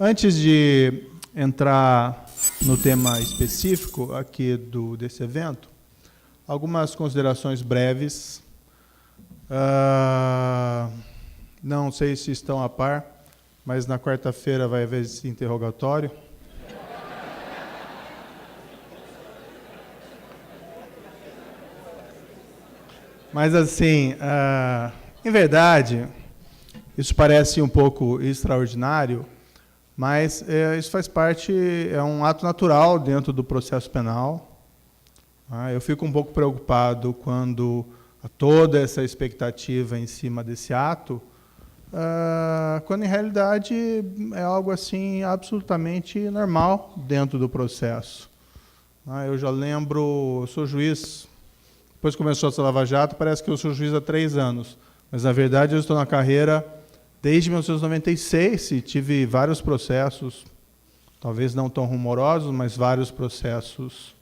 Antes de entrar no tema específico aqui desse evento, algumas considerações breves. Não sei se estão a par, mas na quarta-feira vai haver esse interrogatório. Mas, assim, em verdade, isso parece um pouco extraordinário, mas isso faz parte, é um ato natural dentro do processo penal. Eu fico um pouco preocupado quando toda essa expectativa em cima desse ato, quando, em realidade, é algo assim absolutamente normal dentro do processo. Eu já lembro, eu sou juiz. Depois que começou essa Lava Jato, parece que eu sou juiz há 3 anos. Mas, na verdade, eu estou na carreira desde 1996 e tive vários processos, talvez não tão rumorosos, mas vários processos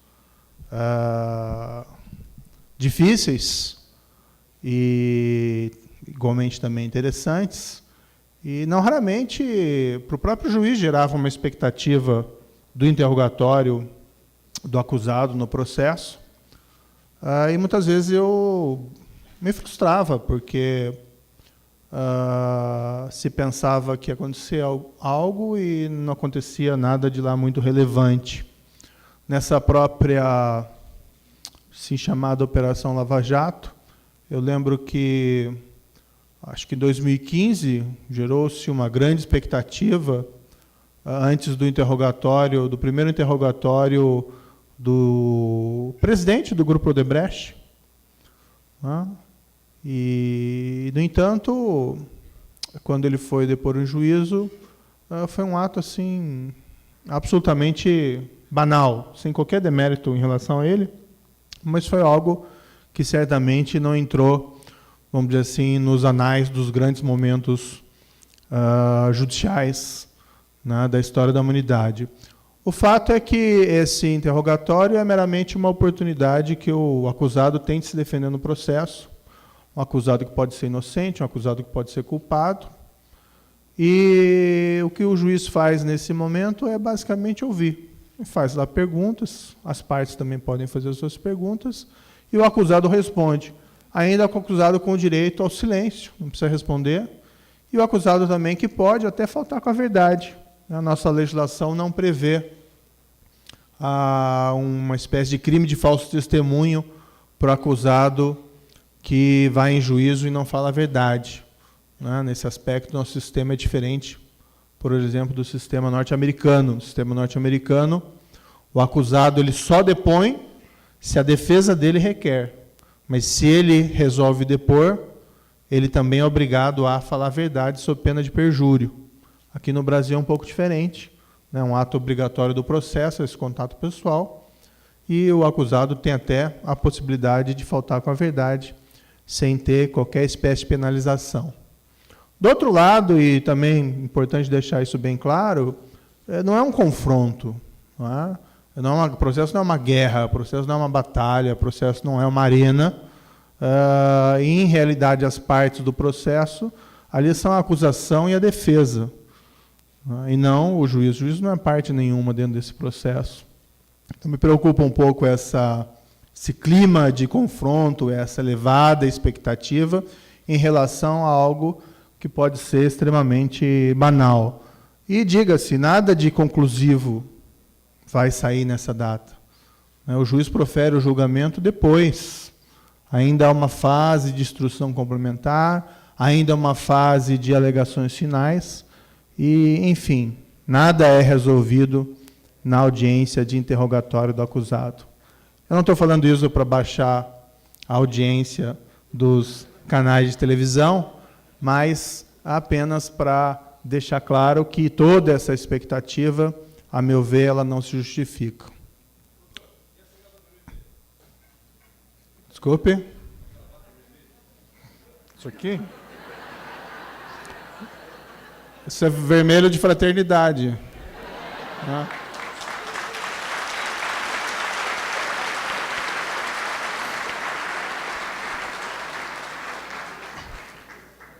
difíceis e igualmente também interessantes. E, não raramente, para o próprio juiz gerava uma expectativa do interrogatório do acusado no processo. E muitas vezes eu me frustrava, porque se pensava que ia acontecer algo e não acontecia nada de lá muito relevante. Nessa própria, assim, chamada Operação Lava Jato, eu lembro que, acho que em 2015, gerou-se uma grande expectativa antes do interrogatório, do primeiro interrogatório do presidente do Grupo Odebrecht. E, no entanto, quando ele foi depor em juízo, foi um ato assim absolutamente banal, sem qualquer demérito em relação a ele, mas foi algo que certamente não entrou, vamos dizer assim, nos anais dos grandes momentos judiciais, né, da história da humanidade. O fato é que esse interrogatório é meramente uma oportunidade que o acusado tem de se defender no processo, um acusado que pode ser inocente, um acusado que pode ser culpado, e o que o juiz faz nesse momento é basicamente ouvir. Ele faz lá perguntas, as partes também podem fazer as suas perguntas, e o acusado responde, ainda o acusado com o direito ao silêncio, não precisa responder, e o acusado também que pode até faltar com a verdade. A nossa legislação não prevê uma espécie de crime de falso testemunho para o acusado que vai em juízo e não fala a verdade. Nesse aspecto, nosso sistema é diferente, por exemplo, do sistema norte-americano. No sistema norte-americano, o acusado ele só depõe se a defesa dele requer. Mas se ele resolve depor, ele também é obrigado a falar a verdade sob pena de perjúrio. Aqui no Brasil é um pouco diferente, né? Um ato obrigatório do processo, esse contato pessoal, e o acusado tem até a possibilidade de faltar com a verdade, sem ter qualquer espécie de penalização. Do outro lado, e também importante deixar isso bem claro, não é um confronto. O processo não é uma guerra, o processo não é uma batalha, o processo não é uma arena. E, em realidade, as partes do processo, ali são a acusação e a defesa. E não o juiz. O juiz não é parte nenhuma dentro desse processo. Então, me preocupa um pouco esse clima de confronto, essa elevada expectativa em relação a algo que pode ser extremamente banal. E, diga-se, nada de conclusivo vai sair nessa data. O juiz profere o julgamento depois. Ainda há uma fase de instrução complementar, ainda há uma fase de alegações finais, e, enfim, nada é resolvido na audiência de interrogatório do acusado. Eu não estou falando isso para baixar a audiência dos canais de televisão, mas apenas para deixar claro que toda essa expectativa, a meu ver, ela não se justifica. Desculpe. Isso aqui? Isso é vermelho de fraternidade.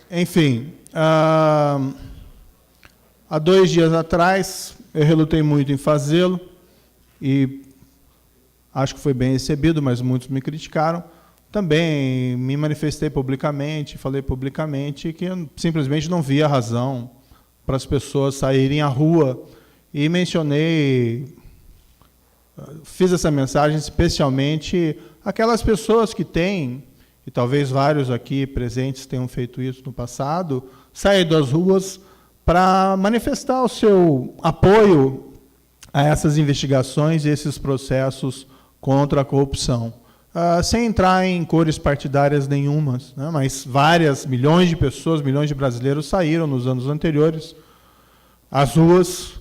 Enfim, Há 2 dias atrás, eu relutei muito em fazê-lo, e acho que foi bem recebido, mas muitos me criticaram. Também me manifestei publicamente, falei publicamente que eu simplesmente não via razão para as pessoas saírem à rua, e mencionei, fiz essa mensagem especialmente aquelas pessoas que têm, e talvez vários aqui presentes tenham feito isso no passado, sair das ruas para manifestar o seu apoio a essas investigações e esses processos contra a corrupção. Sem entrar em cores partidárias nenhumas, né, mas milhões de pessoas, milhões de brasileiros saíram nos anos anteriores às ruas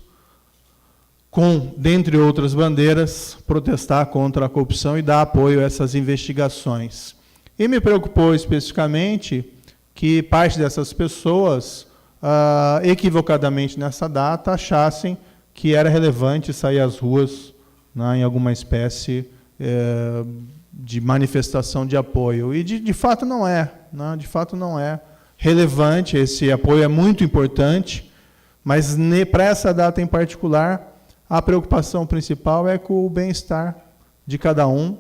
com, dentre outras bandeiras, protestar contra a corrupção e dar apoio a essas investigações. E me preocupou especificamente que parte dessas pessoas, equivocadamente nessa data, achassem que era relevante sair às ruas, né, em alguma espécie de manifestação de apoio. E, de fato, não é. Né, de fato, não é relevante. Esse apoio é muito importante, mas, para essa data em particular, a preocupação principal é com o bem-estar de cada um.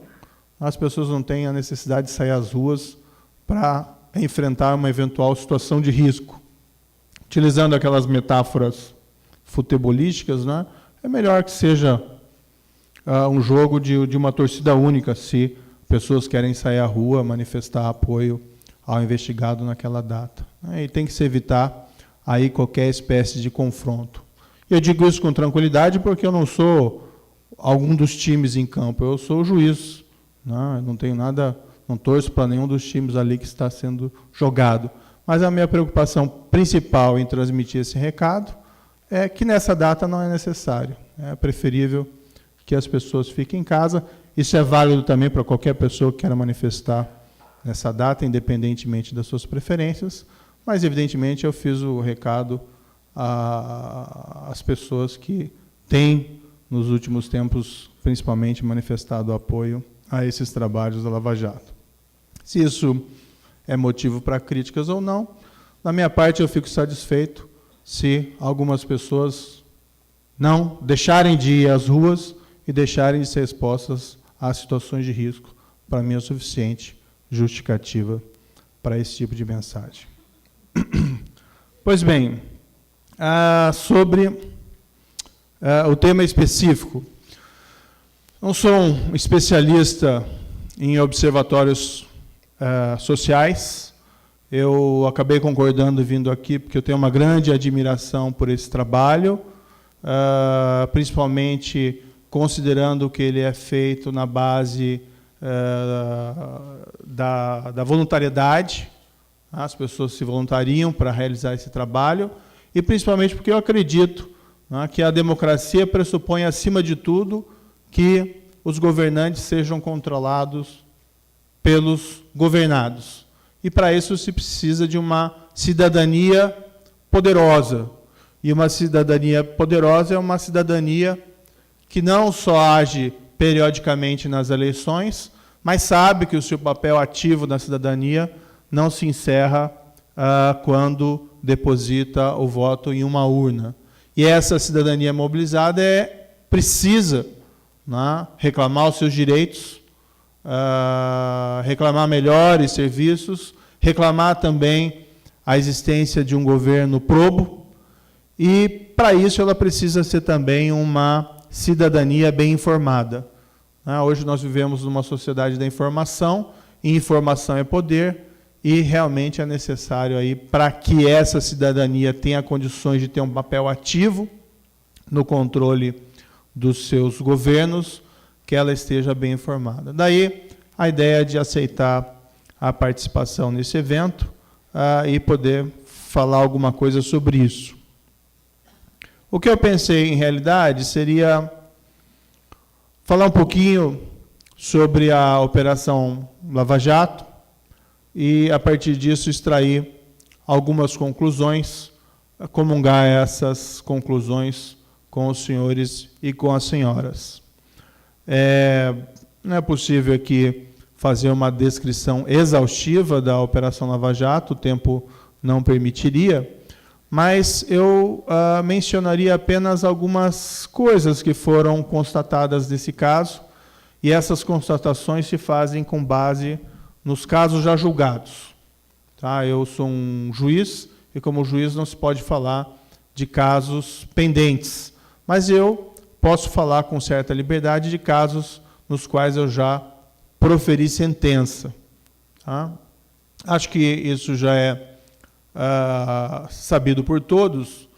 As pessoas não têm a necessidade de sair às ruas para enfrentar uma eventual situação de risco. Utilizando aquelas metáforas futebolísticas, né, é melhor que seja um jogo de uma torcida única, se pessoas querem sair à rua, manifestar apoio ao investigado naquela data. E tem que se evitar aí qualquer espécie de confronto. Eu digo isso com tranquilidade porque eu não sou algum dos times em campo, eu sou o juiz. Não, não tenho nada, não torço para nenhum dos times ali que está sendo jogado. Mas a minha preocupação principal em transmitir esse recado é que nessa data não é necessário. É preferível que as pessoas fiquem em casa. Isso é válido também para qualquer pessoa que queira manifestar nessa data, independentemente das suas preferências. Mas, evidentemente, eu fiz o recado às pessoas que têm, nos últimos tempos, principalmente, manifestado apoio a esses trabalhos da Lava Jato. Se isso é motivo para críticas ou não, da minha parte eu fico satisfeito se algumas pessoas não deixarem de ir às ruas e deixarem de ser expostas a situações de risco. Para mim é o suficiente justificativa para esse tipo de mensagem. Pois bem, sobre o tema específico, não sou um especialista em observatórios sociais. Eu acabei concordando vindo aqui porque eu tenho uma grande admiração por esse trabalho, principalmente considerando que ele é feito na base da voluntariedade. As pessoas se voluntariam para realizar esse trabalho, e principalmente porque eu acredito, né, que a democracia pressupõe, acima de tudo, que os governantes sejam controlados pelos governados. E, para isso, se precisa de uma cidadania poderosa. E uma cidadania poderosa é uma cidadania que não só age periodicamente nas eleições, mas sabe que o seu papel ativo na cidadania não se encerra quando deposita o voto em uma urna. E essa cidadania mobilizada precisa, né, reclamar os seus direitos, reclamar melhores serviços, reclamar também a existência de um governo probo, e, para isso, ela precisa ser também uma cidadania bem informada. Hoje nós vivemos numa sociedade da informação, e informação é poder, e realmente é necessário, aí, para que essa cidadania tenha condições de ter um papel ativo no controle dos seus governos, que ela esteja bem informada. Daí a ideia de aceitar a participação nesse evento e poder falar alguma coisa sobre isso. O que eu pensei, em realidade, seria falar um pouquinho sobre a Operação Lava Jato, e, a partir disso, extrair algumas conclusões, comungar essas conclusões com os senhores e com as senhoras. Não é possível aqui fazer uma descrição exaustiva da Operação Lava Jato, o tempo não permitiria, mas eu mencionaria apenas algumas coisas que foram constatadas nesse caso, e essas constatações se fazem com base nos casos já julgados. Tá? Eu sou um juiz, e como juiz não se pode falar de casos pendentes, mas eu posso falar com certa liberdade de casos nos quais eu já proferi sentença. Tá? Acho que isso já é sabido por todos,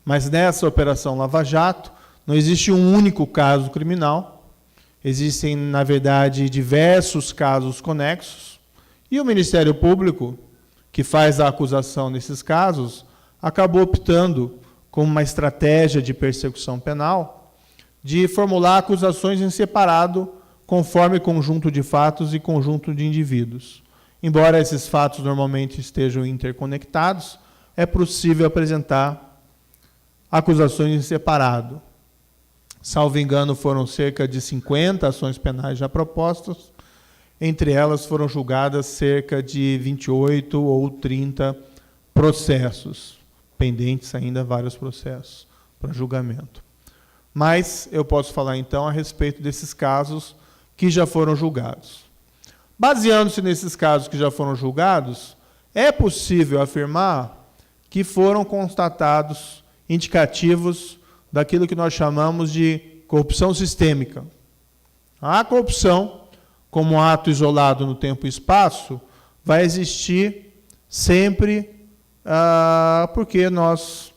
mas nessa Operação Lava Jato não existe um único caso criminal, existem, na verdade, diversos casos conexos, e o Ministério Público, que faz a acusação nesses casos, acabou optando, como uma estratégia de persecução penal, de formular acusações em separado, conforme conjunto de fatos e conjunto de indivíduos. Embora esses fatos normalmente estejam interconectados, é possível apresentar acusações em separado. Salvo engano, foram cerca de 50 ações penais já propostas, entre elas foram julgadas cerca de 28 ou 30 processos, pendentes ainda vários processos para julgamento. Mas eu posso falar então a respeito desses casos que já foram julgados. Baseando-se nesses casos que já foram julgados, é possível afirmar que foram constatados indicativos daquilo que nós chamamos de corrupção sistêmica. A corrupção, como ato isolado no tempo e espaço, vai existir sempre porque nós,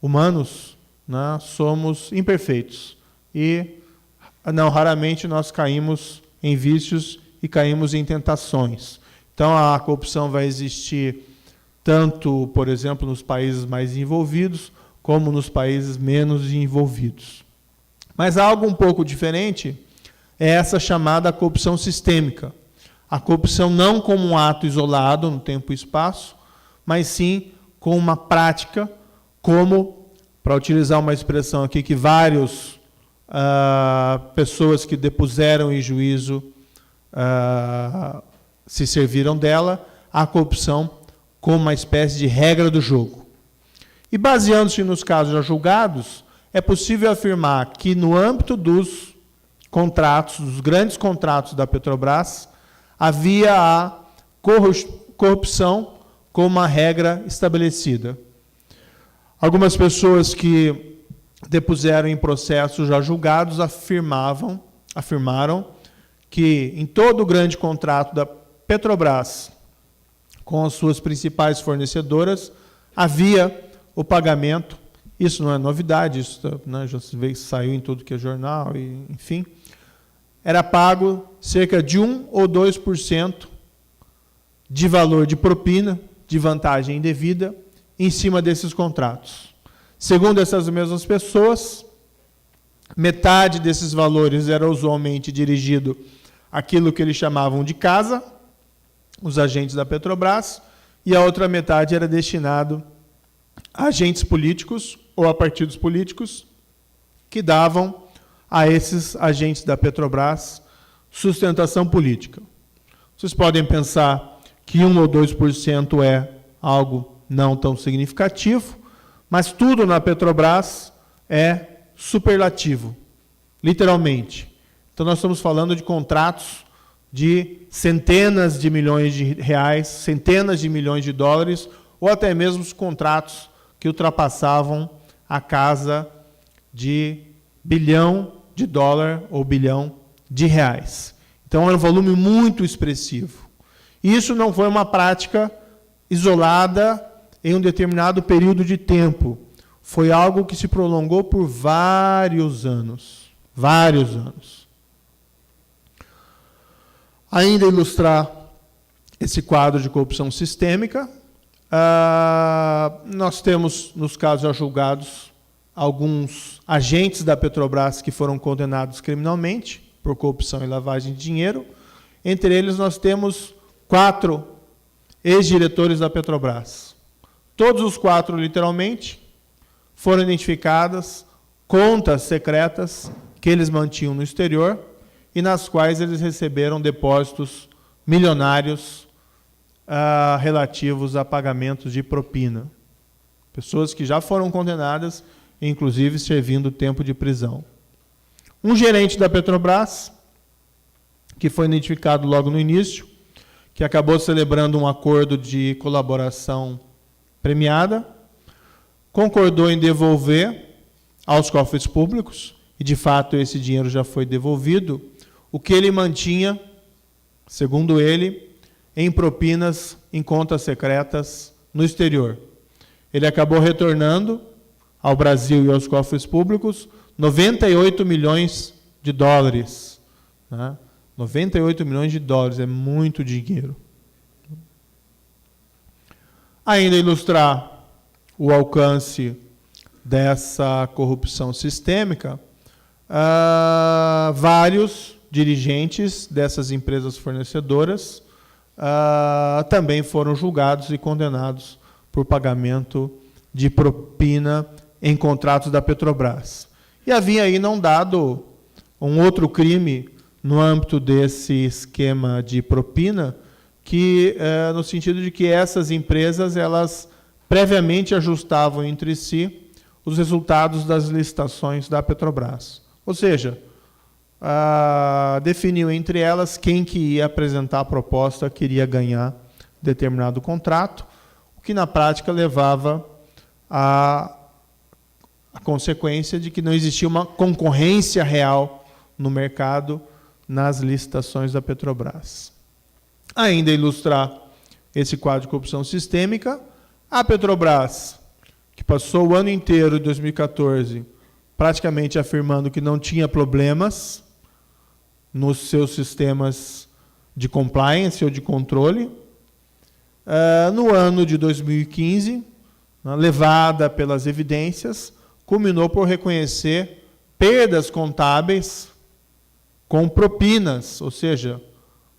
humanos, né, somos imperfeitos. E, não raramente, nós caímos em vícios e caímos em tentações. Então, a corrupção vai existir tanto, por exemplo, nos países mais envolvidos, como nos países menos envolvidos. Mas algo um pouco diferente é essa chamada corrupção sistêmica. A corrupção não como um ato isolado no tempo e espaço, mas sim com uma prática, como, para utilizar uma expressão aqui que várias pessoas que depuseram em juízo se serviram dela, a corrupção como uma espécie de regra do jogo. E baseando-se nos casos já julgados, é possível afirmar que no âmbito dos contratos, dos grandes contratos da Petrobras, havia a corrupção como uma regra estabelecida. Algumas pessoas que depuseram em processos já julgados afirmaram que em todo o grande contrato da Petrobras, com as suas principais fornecedoras, havia o pagamento, isso não é novidade, isso já se vê que saiu em tudo que é jornal, e, enfim, era pago cerca de 1 ou 2% de valor de propina, de vantagem indevida, em cima desses contratos. Segundo essas mesmas pessoas, metade desses valores era usualmente dirigido àquilo que eles chamavam de casa, os agentes da Petrobras, e a outra metade era destinado a agentes políticos ou a partidos políticos que davam a esses agentes da Petrobras sustentação política. Vocês podem pensar que 1 ou 2% é algo não tão significativo, mas tudo na Petrobras é superlativo, literalmente. Então, nós estamos falando de contratos de centenas de milhões de reais, centenas de milhões de dólares, ou até mesmo os contratos que ultrapassavam a casa de bilhão de dólar ou bilhão de reais. Então, era um volume muito expressivo. Isso não foi uma prática isolada em um determinado período de tempo. Foi algo que se prolongou por vários anos. Vários anos. Ainda ilustrar esse quadro de corrupção sistêmica, nós temos, nos casos já julgados, alguns agentes da Petrobras que foram condenados criminalmente por corrupção e lavagem de dinheiro. Entre eles, nós temos 4 ex-diretores da Petrobras. Todos os 4, literalmente, foram identificadas contas secretas que eles mantinham no exterior e nas quais eles receberam depósitos milionários relativos a pagamentos de propina. Pessoas que já foram condenadas, inclusive servindo tempo de prisão. Um gerente da Petrobras, que foi identificado logo no início, que acabou celebrando um acordo de colaboração premiada, concordou em devolver aos cofres públicos, e de fato esse dinheiro já foi devolvido, o que ele mantinha, segundo ele, em propinas em contas secretas no exterior. Ele acabou retornando ao Brasil e aos cofres públicos 98 milhões de dólares. Né? 98 milhões de dólares, é muito dinheiro. Ainda ilustrar o alcance dessa corrupção sistêmica, vários dirigentes dessas empresas fornecedoras também foram julgados e condenados por pagamento de propina em contratos da Petrobras. E havia aí não dado um outro crime no âmbito desse esquema de propina, que no sentido de que essas empresas elas previamente ajustavam entre si os resultados das licitações da Petrobras. Ou seja, definiu entre elas quem que ia apresentar a proposta que iria ganhar determinado contrato, o que na prática levava a consequência de que não existia uma concorrência real no mercado nas licitações da Petrobras. Ainda ilustrar esse quadro de corrupção sistêmica, a Petrobras, que passou o ano inteiro de 2014 praticamente afirmando que não tinha problemas nos seus sistemas de compliance ou de controle, no ano de 2015, levada pelas evidências, culminou por reconhecer perdas contábeis com propinas, ou seja,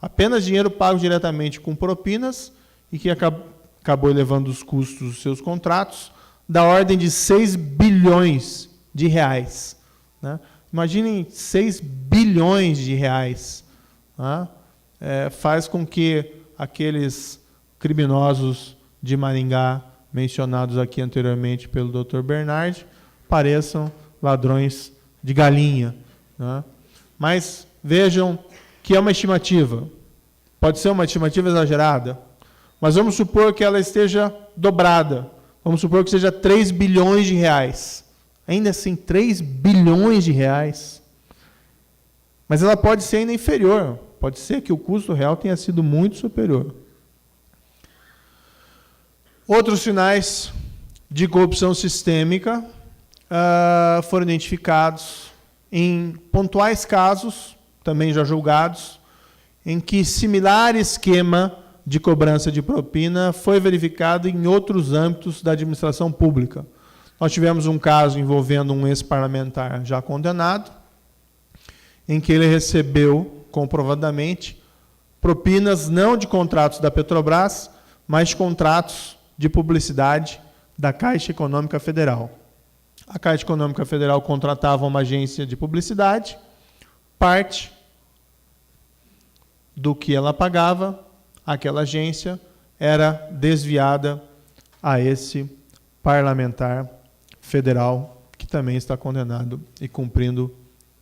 apenas dinheiro pago diretamente com propinas e que acabou elevando os custos dos seus contratos da ordem de 6 bilhões de reais. Né? Imaginem 6 bilhões de reais. Né? Faz com que aqueles criminosos de Maringá, mencionados aqui anteriormente pelo Dr. Bernard, pareçam ladrões de galinha. Né? Mas vejam que é uma estimativa. Pode ser uma estimativa exagerada, mas vamos supor que ela esteja dobrada. Vamos supor que seja 3 bilhões de reais. Ainda assim, 3 bilhões de reais. Mas ela pode ser ainda inferior. Pode ser que o custo real tenha sido muito superior. Outros sinais de corrupção sistêmica foram identificados em pontuais casos, também já julgados, em que similar esquema de cobrança de propina foi verificado em outros âmbitos da administração pública. Nós tivemos um caso envolvendo um ex-parlamentar já condenado, em que ele recebeu, comprovadamente, propinas não de contratos da Petrobras, mas de contratos de publicidade da Caixa Econômica Federal. A Caixa Econômica Federal contratava uma agência de publicidade, parte do que ela pagava, aquela agência era desviada a esse parlamentar federal, que também está condenado e cumprindo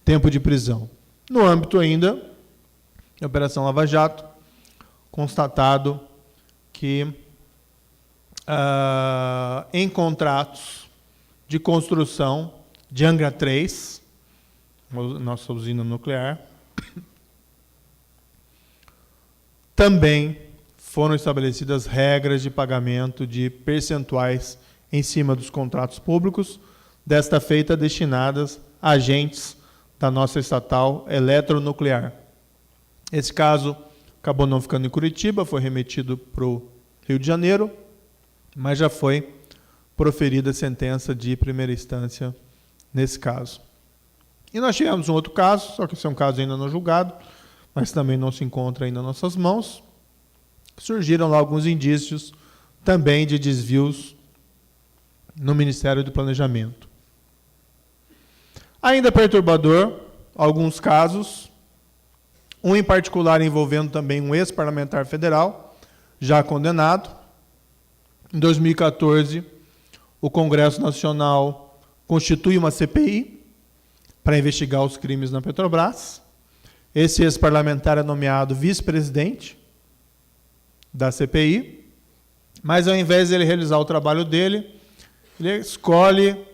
tempo de prisão. No âmbito ainda da Operação Lava Jato, constatado que em contratos de construção de Angra 3, nossa usina nuclear, também foram estabelecidas regras de pagamento de percentuais em cima dos contratos públicos, desta feita destinadas a agentes da nossa estatal eletronuclear. Esse caso acabou não ficando em Curitiba, foi remetido para o Rio de Janeiro, mas já foi proferida a sentença de primeira instância nesse caso. E nós tivemos um outro caso, só que esse é um caso ainda não julgado, mas também não se encontra ainda nas nossas mãos. Surgiram lá alguns indícios também de desvios no Ministério do Planejamento. Ainda perturbador, alguns casos, um em particular envolvendo também um ex-parlamentar federal, já condenado. Em 2014, o Congresso Nacional constitui uma CPI para investigar os crimes na Petrobras. Esse ex-parlamentar é nomeado vice-presidente da CPI, mas ao invés de ele realizar o trabalho dele, ele escolhe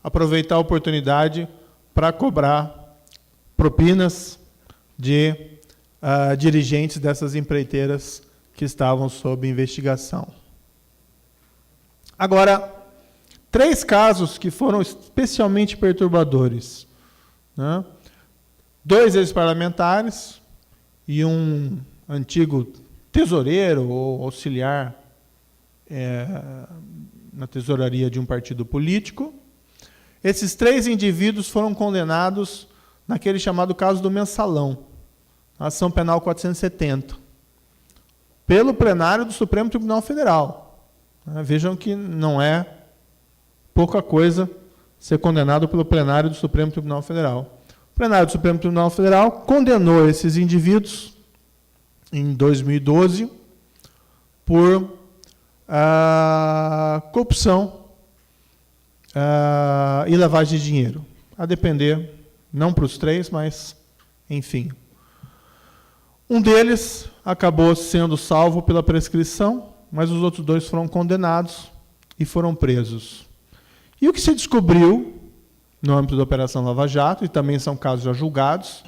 aproveitar a oportunidade para cobrar propinas de dirigentes dessas empreiteiras que estavam sob investigação. Agora, 3 casos que foram especialmente perturbadores, né? 2 ex-parlamentares e um antigo tesoureiro ou auxiliar na tesouraria de um partido político. Esses 3 indivíduos foram condenados naquele chamado caso do Mensalão, ação penal 470, pelo plenário do Supremo Tribunal Federal. Vejam que não é pouca coisa ser condenado pelo plenário do Supremo Tribunal Federal. O plenário do Supremo Tribunal Federal condenou esses indivíduos em 2012 por corrupção e lavagem de dinheiro. A depender, não para os 3, mas, enfim. Um deles acabou sendo salvo pela prescrição, mas os outros 2 foram condenados e foram presos. E o que se descobriu, no âmbito da Operação Lava Jato, e também são casos já julgados,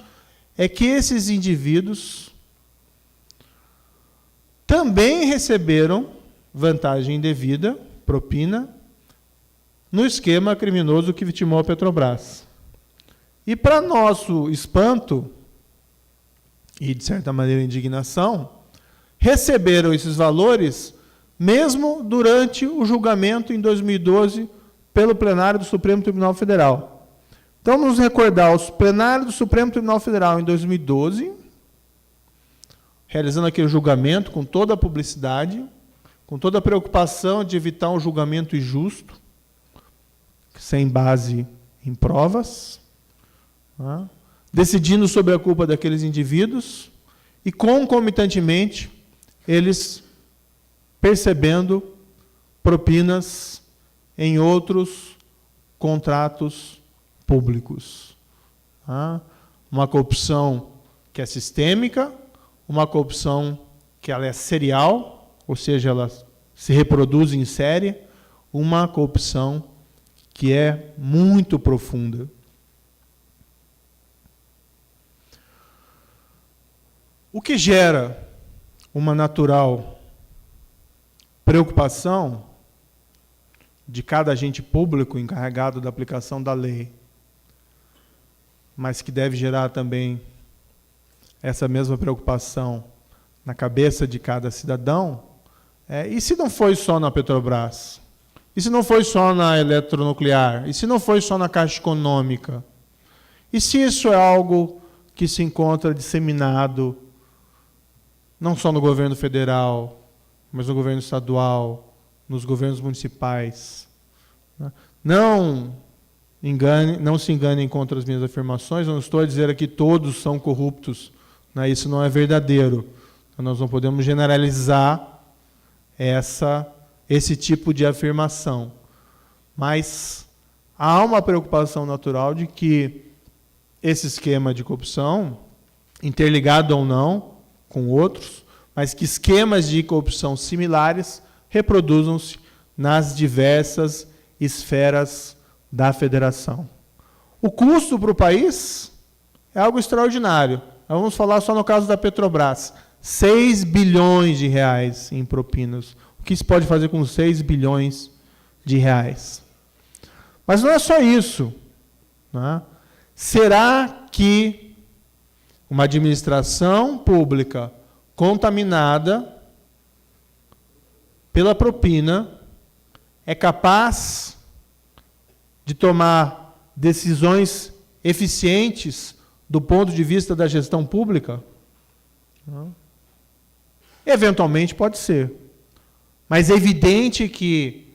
é que esses indivíduos também receberam vantagem indevida, propina, no esquema criminoso que vitimou a Petrobras. E, para nosso espanto, e, de certa maneira, indignação, receberam esses valores mesmo durante o julgamento em 2012 pelo plenário do Supremo Tribunal Federal. Então, vamos recordar, o plenário do Supremo Tribunal Federal em 2012, realizando aquele julgamento com toda a publicidade, com toda a preocupação de evitar um julgamento injusto, sem base em provas, decidindo sobre a culpa daqueles indivíduos e, concomitantemente, eles percebendo propinas em outros contratos públicos. Uma corrupção que é sistêmica, uma corrupção que ela é serial, ou seja, ela se reproduz em série, uma corrupção que é muito profunda. O que gera uma natural preocupação de cada agente público encarregado da aplicação da lei, mas que deve gerar também essa mesma preocupação na cabeça de cada cidadão, e se não foi só na Petrobras? E se não foi só na eletronuclear? E se não foi só na Caixa Econômica? E se isso é algo que se encontra disseminado não só no governo federal, mas no governo estadual, nos governos municipais? Não se enganem contra as minhas afirmações, eu não estou a dizer aqui que todos são corruptos, isso não é verdadeiro. Então, nós não podemos generalizar esse tipo de afirmação. Mas há uma preocupação natural de que esse esquema de corrupção, interligado ou não com outros, mas que esquemas de corrupção similares reproduzam-se nas diversas esferas da federação. O custo para o país é algo extraordinário. Vamos falar só no caso da Petrobras. 6 bilhões de reais em propinas. O que se pode fazer com 6 bilhões de reais? Mas não é só isso. Será que uma administração pública contaminada pela propina é capaz de tomar decisões eficientes do ponto de vista da gestão pública? Não. Eventualmente pode ser. Mas é evidente que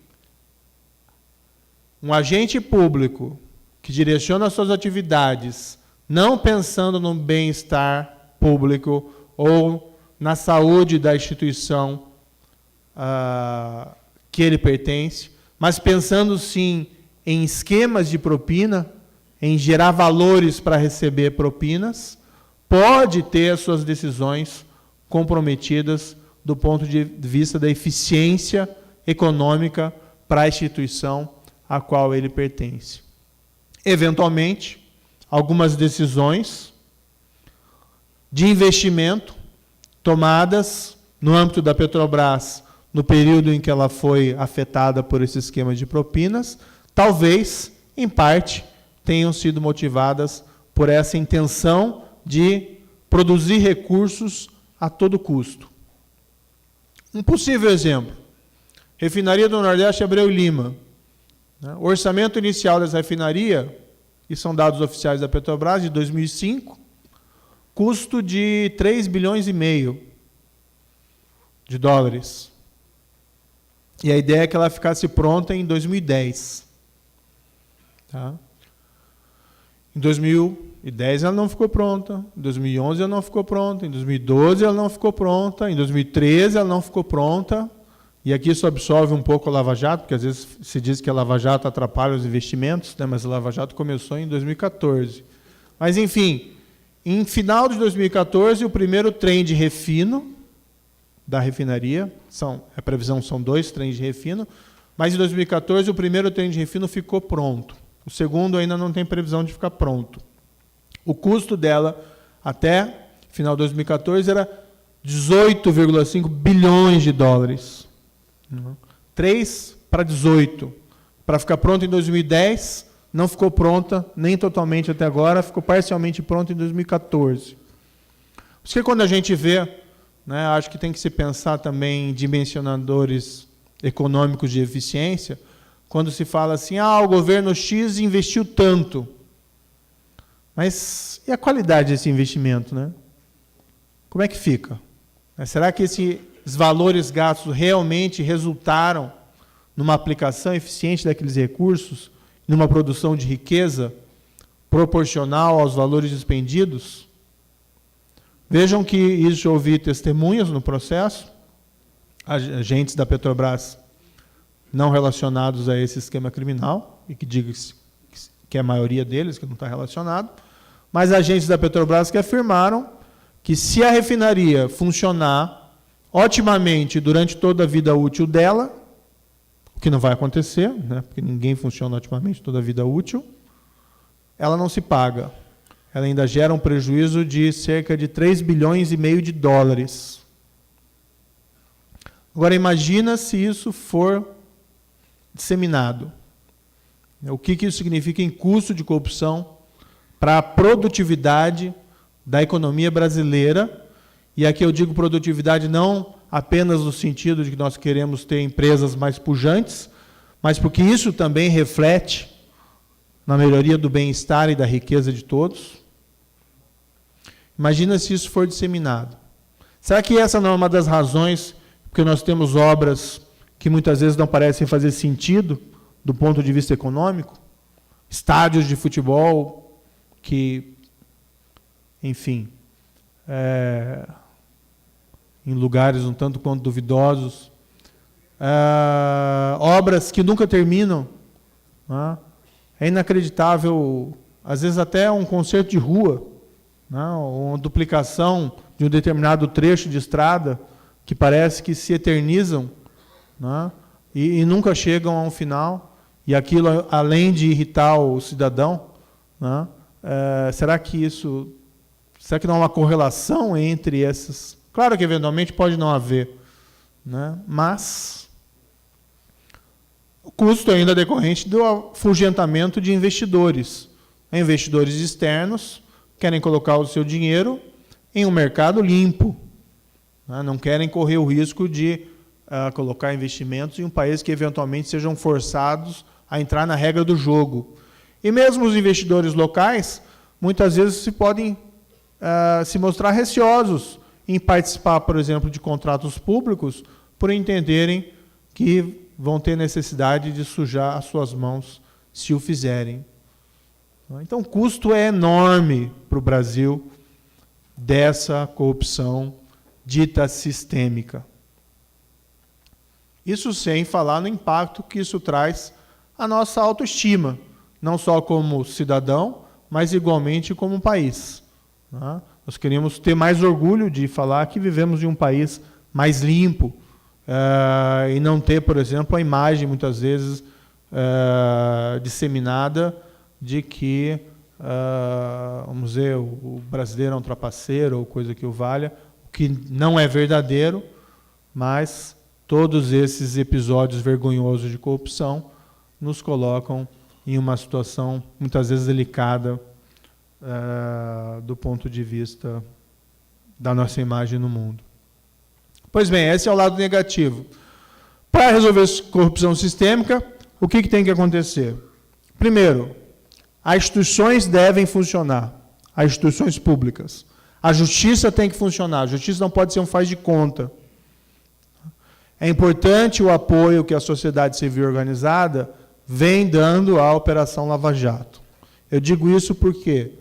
um agente público que direciona suas atividades não pensando no bem-estar público ou na saúde da instituição que ele pertence, mas pensando sim em esquemas de propina, em gerar valores para receber propinas, pode ter as suas decisões comprometidas do ponto de vista da eficiência econômica para a instituição a qual ele pertence. Eventualmente, algumas decisões de investimento tomadas no âmbito da Petrobras no período em que ela foi afetada por esse esquema de propinas, talvez, em parte, tenham sido motivadas por essa intenção de produzir recursos a todo custo. Um possível exemplo, Refinaria do Nordeste Abreu Lima. O orçamento inicial dessa refinaria, e são dados oficiais da Petrobras, de 2005, custo de 3 bilhões e meio de dólares. E a ideia é que ela ficasse pronta em 2010. Tá? Em 2010 ela não ficou pronta, em 2011 ela não ficou pronta, em 2012 ela não ficou pronta, em 2013 ela não ficou pronta. E aqui isso absorve um pouco a Lava Jato, porque às vezes se diz que a Lava Jato atrapalha os investimentos, né, mas a Lava Jato começou em 2014. Mas, enfim, em final de 2014, o primeiro trem de refino da refinaria, a previsão são 2 trens de refino, mas em 2014 o primeiro trem de refino ficou pronto. O segundo ainda não tem previsão de ficar pronto. O custo dela até final de 2014 era 18,5 bilhões de dólares. 3 para 18. Para ficar pronta em 2010, não ficou pronta nem totalmente até agora, ficou parcialmente pronta em 2014. Por isso que quando a gente vê, né, acho que tem que se pensar também em dimensionadores econômicos de eficiência, quando se fala assim, o governo X investiu tanto. Mas e a qualidade desse investimento, né? Como é que fica? Será que esses valores gastos realmente resultaram numa aplicação eficiente daqueles recursos, numa produção de riqueza proporcional aos valores expendidos? Vejam que isso eu ouvi testemunhas no processo, agentes da Petrobras não relacionados a esse esquema criminal, e que diga-se que é a maioria deles que não está relacionado, mas agentes da Petrobras que afirmaram que se a refinaria funcionar otimamente durante toda a vida útil dela, o que não vai acontecer, né, porque ninguém funciona otimamente toda a vida útil, ela não se paga. Ela ainda gera um prejuízo de cerca de 3 bilhões e meio de dólares. Agora, imagina se isso for disseminado. O que isso significa em custo de corrupção para a produtividade da economia brasileira? E aqui eu digo produtividade não apenas no sentido de que nós queremos ter empresas mais pujantes, mas porque isso também reflete na melhoria do bem-estar e da riqueza de todos. Imagina se isso for disseminado. Será que essa não é uma das razões porque nós temos obras que muitas vezes não parecem fazer sentido do ponto de vista econômico? Estádios de futebol que, enfim, em lugares um tanto quanto duvidosos, obras que nunca terminam. Né? É inacreditável, às vezes até um concerto de rua, né? Uma duplicação de um determinado trecho de estrada que parece que se eternizam, né? e nunca chegam a um final, e aquilo, além de irritar o cidadão, né? Será que não há uma correlação entre essas? Claro que eventualmente pode não haver, né? Mas o custo ainda é decorrente do afugentamento de investidores. Investidores externos querem colocar o seu dinheiro em um mercado limpo, né? Não querem correr o risco de colocar investimentos em um país que eventualmente sejam forçados a entrar na regra do jogo. E mesmo os investidores locais, muitas vezes podem se mostrar receosos em participar, por exemplo, de contratos públicos, por entenderem que vão ter necessidade de sujar as suas mãos se o fizerem. Então, o custo é enorme para o Brasil dessa corrupção dita sistêmica. Isso sem falar no impacto que isso traz à nossa autoestima, não só como cidadão, mas igualmente como país. Né? Nós queríamos ter mais orgulho de falar que vivemos em um país mais limpo, e não ter, por exemplo, a imagem, muitas vezes, disseminada de que, vamos dizer, o brasileiro é um trapaceiro ou coisa que o valha, o que não é verdadeiro, mas todos esses episódios vergonhosos de corrupção nos colocam em uma situação, muitas vezes, delicada do ponto de vista da nossa imagem no mundo. Pois bem, esse é o lado negativo. Para resolver corrupção sistêmica, o que tem que acontecer? Primeiro, as instituições devem funcionar, as instituições públicas. A justiça tem que funcionar, a justiça não pode ser um faz de conta. É importante o apoio que a sociedade civil organizada vem dando à Operação Lava Jato. Eu digo isso porque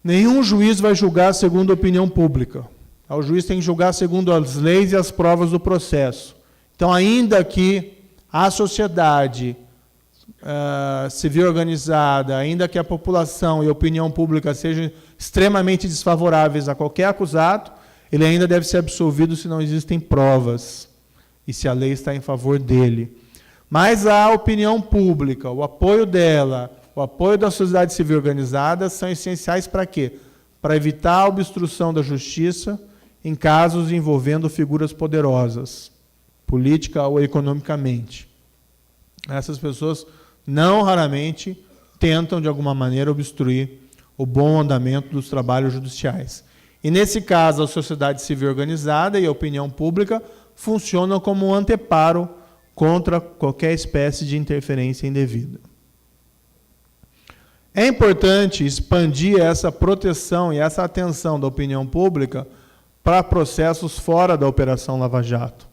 nenhum juiz vai julgar segundo a opinião pública. O juiz tem que julgar segundo as leis e as provas do processo. Então, ainda que a sociedade civil organizada, ainda que a população e a opinião pública sejam extremamente desfavoráveis a qualquer acusado, ele ainda deve ser absolvido se não existem provas e se a lei está em favor dele. Mas a opinião pública, o apoio dela, o apoio da sociedade civil organizada são essenciais para quê? Para evitar a obstrução da justiça em casos envolvendo figuras poderosas, política ou economicamente. Essas pessoas não raramente tentam, de alguma maneira, obstruir o bom andamento dos trabalhos judiciais. E, nesse caso, a sociedade civil organizada e a opinião pública funcionam como um anteparo contra qualquer espécie de interferência indevida. É importante expandir essa proteção e essa atenção da opinião pública para processos fora da Operação Lava Jato.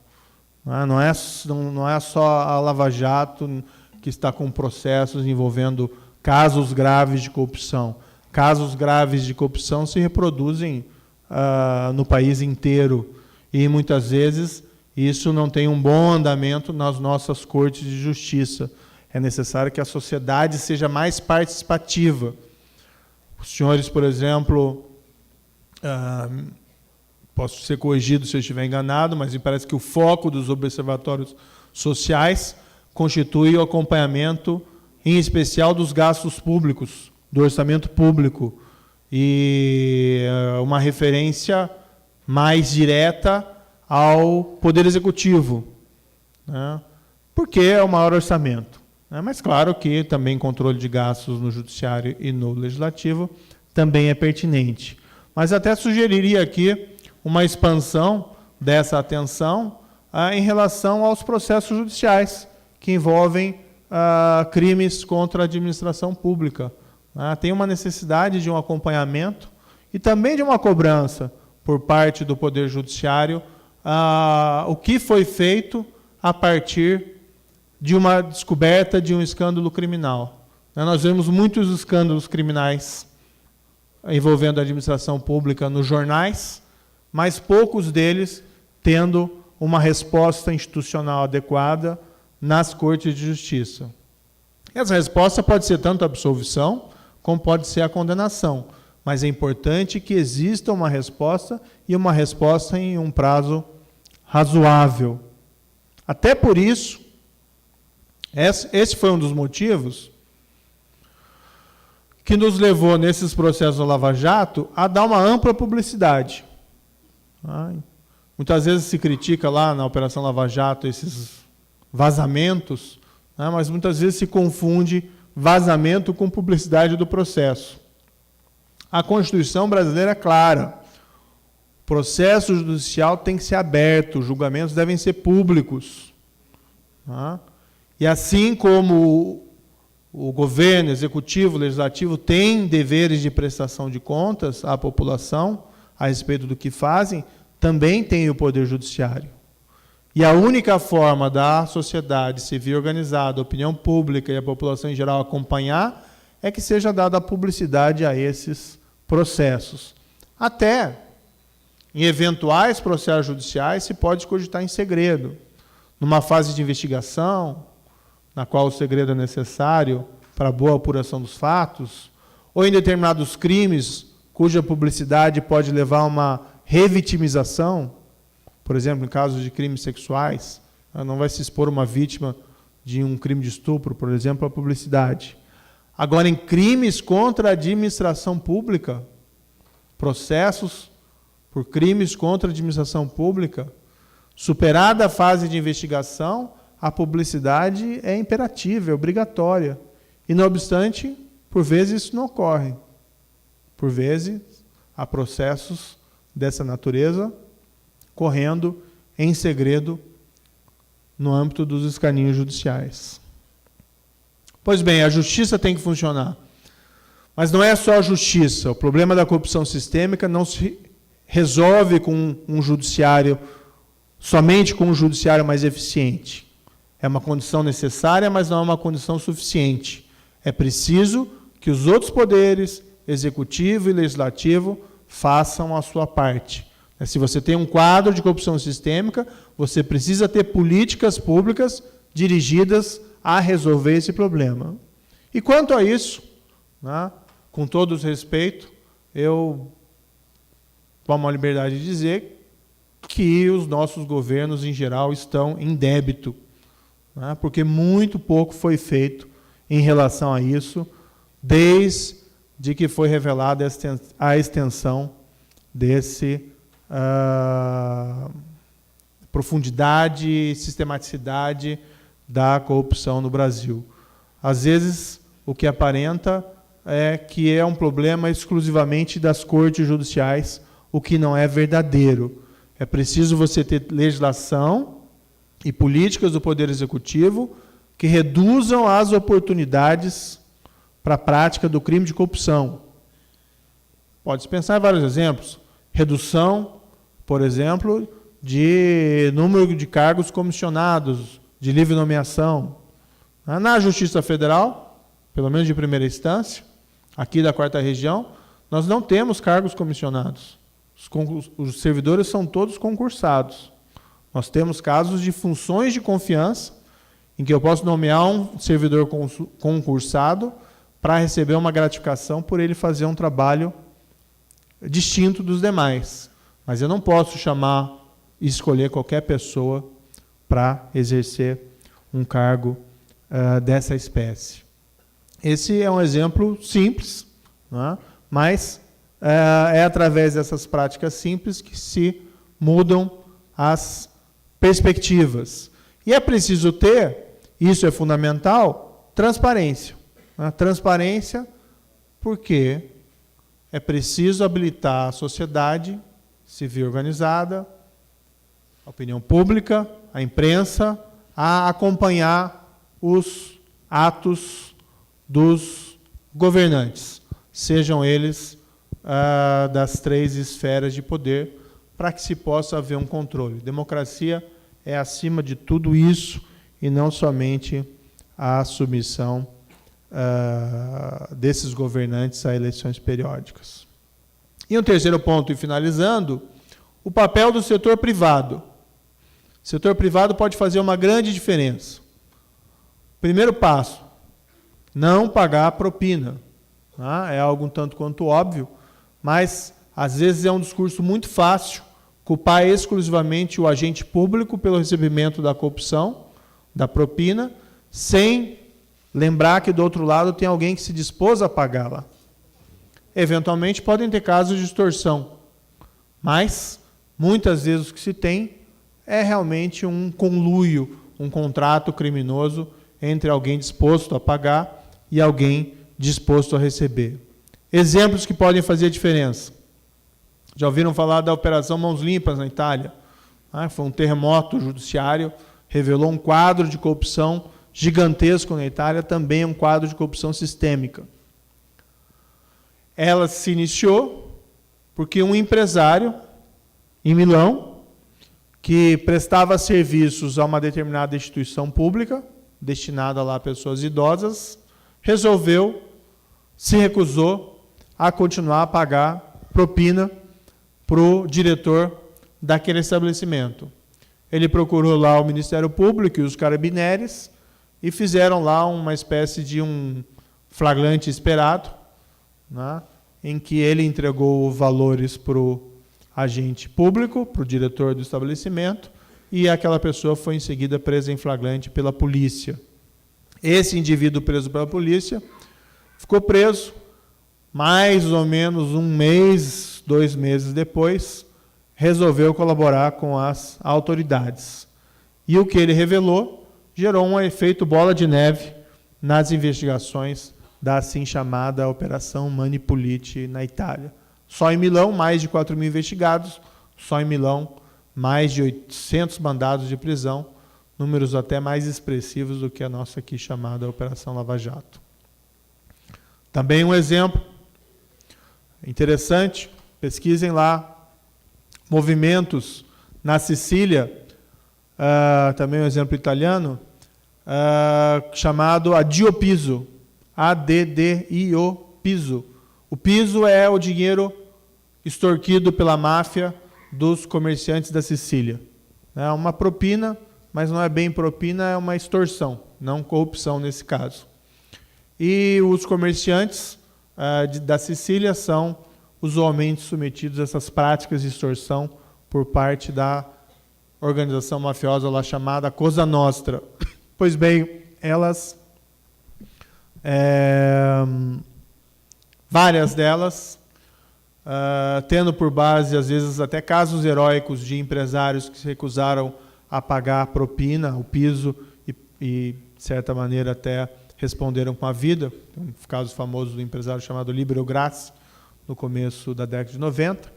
Não é só a Lava Jato que está com processos envolvendo casos graves de corrupção. Casos graves de corrupção se reproduzem no país inteiro e, muitas vezes, isso não tem um bom andamento nas nossas cortes de justiça. É necessário que a sociedade seja mais participativa. Os senhores, por exemplo, posso ser corrigido se eu estiver enganado, mas me parece que o foco dos observatórios sociais constitui o acompanhamento, em especial, dos gastos públicos, do orçamento público, e uma referência mais direta ao Poder Executivo, né? Porque é o maior orçamento. Mas, claro que também controle de gastos no Judiciário e no Legislativo também é pertinente. Mas até sugeriria aqui uma expansão dessa atenção em relação aos processos judiciais que envolvem crimes contra a administração pública. Tem uma necessidade de um acompanhamento e também de uma cobrança por parte do Poder Judiciário o que foi feito a partir de uma descoberta de um escândalo criminal. Nós vemos muitos escândalos criminais envolvendo a administração pública nos jornais, mas poucos deles tendo uma resposta institucional adequada nas cortes de justiça. Essa resposta pode ser tanto a absolvição, como pode ser a condenação, mas é importante que exista uma resposta e uma resposta em um prazo razoável. Até por isso, esse foi um dos motivos que nos levou, nesses processos do Lava Jato, a dar uma ampla publicidade. Muitas vezes se critica lá na Operação Lava Jato esses vazamentos, mas muitas vezes se confunde vazamento com publicidade do processo. A Constituição brasileira é clara. O processo judicial tem que ser aberto, os julgamentos devem ser públicos. E assim como o governo, executivo, legislativo têm deveres de prestação de contas à população a respeito do que fazem, também tem o Poder Judiciário. E a única forma da sociedade civil organizada, a opinião pública e a população em geral acompanhar é que seja dada publicidade a esses processos. Até em eventuais processos judiciais se pode cogitar em segredo. numa fase de investigação, na qual o segredo é necessário para a boa apuração dos fatos, ou em determinados crimes, cuja publicidade pode levar a uma revitimização, por exemplo, em casos de crimes sexuais, não vai se expor uma vítima de um crime de estupro, por exemplo, à publicidade. Agora, em crimes contra a administração pública, processos por crimes contra a administração pública, superada a fase de investigação, a publicidade é imperativa, é obrigatória. E, não obstante, por vezes isso não ocorre. Por vezes, há processos dessa natureza correndo em segredo no âmbito dos escaninhos judiciais. Pois bem, a justiça tem que funcionar. Mas não é só a justiça. O problema da corrupção sistêmica não se resolve com um judiciário, somente com um judiciário mais eficiente. É uma condição necessária, mas não é uma condição suficiente. É preciso que os outros poderes, executivo e legislativo, façam a sua parte. Se você tem um quadro de corrupção sistêmica, você precisa ter políticas públicas dirigidas a resolver esse problema. E quanto a isso, né, com todo o respeito, eu tomo a liberdade de dizer que os nossos governos, em geral, estão em débito, né, porque muito pouco foi feito em relação a isso, desde que foi revelada a extensão desse profundidade e sistematicidade da corrupção no Brasil. Às vezes, o que aparenta é que é um problema exclusivamente das cortes judiciais, o que não é verdadeiro. É preciso você ter legislação e políticas do Poder Executivo que reduzam as oportunidades para a prática do crime de corrupção. Pode-se pensar em vários exemplos. Redução, por exemplo, de número de cargos comissionados, de livre nomeação. Na Justiça Federal, pelo menos de primeira instância, aqui da 4ª Região, nós não temos cargos comissionados. Os servidores são todos concursados. Nós temos casos de funções de confiança, em que eu posso nomear um servidor concursado para receber uma gratificação por ele fazer um trabalho distinto dos demais. Mas eu não posso chamar e escolher qualquer pessoa para exercer um cargo dessa espécie. Esse é um exemplo simples, né? Mas é através dessas práticas simples que se mudam as perspectivas. E é preciso ter, isso é fundamental, transparência. Transparência porque é preciso habilitar a sociedade civil organizada, a opinião pública, a imprensa, a acompanhar os atos dos governantes, sejam eles das 3 esferas de poder, para que se possa haver um controle. Democracia é acima de tudo isso e não somente a submissão desses governantes a eleições periódicas. E um terceiro ponto, e finalizando, o papel do setor privado. O setor privado pode fazer uma grande diferença. Primeiro passo, não pagar propina. É algo um tanto quanto óbvio, mas às vezes é um discurso muito fácil culpar exclusivamente o agente público pelo recebimento da corrupção, da propina, sem lembrar que do outro lado tem alguém que se dispôs a pagá-la. Eventualmente podem ter casos de extorsão, mas muitas vezes o que se tem é realmente um conluio, um contrato criminoso entre alguém disposto a pagar e alguém disposto a receber. Exemplos que podem fazer a diferença. Já ouviram falar da Operação Mãos Limpas na Itália? Foi um terremoto judiciário, revelou um quadro de corrupção gigantesco na Itália, também um quadro de corrupção sistêmica. Ela se iniciou porque um empresário em Milão, que prestava serviços a uma determinada instituição pública, destinada lá a pessoas idosas, se recusou a continuar a pagar propina para o diretor daquele estabelecimento. ele procurou lá o Ministério Público e os Carabineres e fizeram lá uma espécie de um flagrante esperado, né, em que ele entregou valores para o agente público, para o diretor do estabelecimento, e aquela pessoa foi em seguida presa em flagrante pela polícia. Esse indivíduo preso pela polícia ficou preso, mais ou menos 1 mês, 2 meses depois, resolveu colaborar com as autoridades. E o que ele revelou gerou um efeito bola de neve nas investigações da assim chamada Operação Manipulite na Itália. Só em Milão, mais de 4.000 investigados, só em Milão, mais de 800 mandados de prisão, números até mais expressivos do que a nossa aqui chamada Operação Lava Jato. Também um exemplo interessante, pesquisem lá, movimentos na Sicília, também um exemplo italiano, chamado Addio Piso, A-D-D-I-O, Piso. O piso é o dinheiro extorquido pela máfia dos comerciantes da Sicília. É uma propina, mas não é bem propina, é uma extorsão, não corrupção nesse caso. E os comerciantes da Sicília são usualmente submetidos a essas práticas de extorsão por parte da organização mafiosa lá chamada Cosa Nostra. Pois bem, elas, várias delas, tendo por base, às vezes, até casos heróicos de empresários que se recusaram a pagar a propina, o piso, e de certa maneira, até responderam com a vida. Tem um caso famoso do empresário chamado Libero Grassi, no começo da década de 90.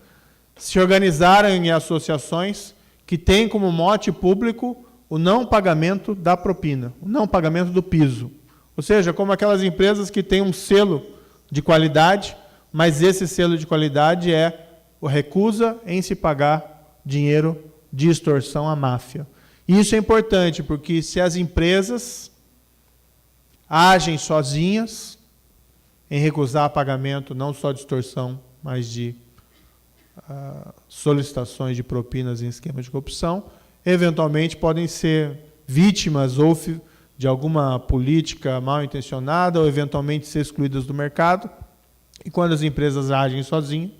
Se organizaram em associações que têm como mote público o não pagamento da propina, o não pagamento do piso. Ou seja, como aquelas empresas que têm um selo de qualidade, mas esse selo de qualidade é o recusa em se pagar dinheiro de extorsão à máfia. E isso é importante, porque se as empresas agem sozinhas em recusar pagamento não só de extorsão, mas de solicitações de propinas em esquemas de corrupção, eventualmente podem ser vítimas ou de alguma política mal intencionada ou eventualmente ser excluídas do mercado. E quando as empresas agem sozinhas,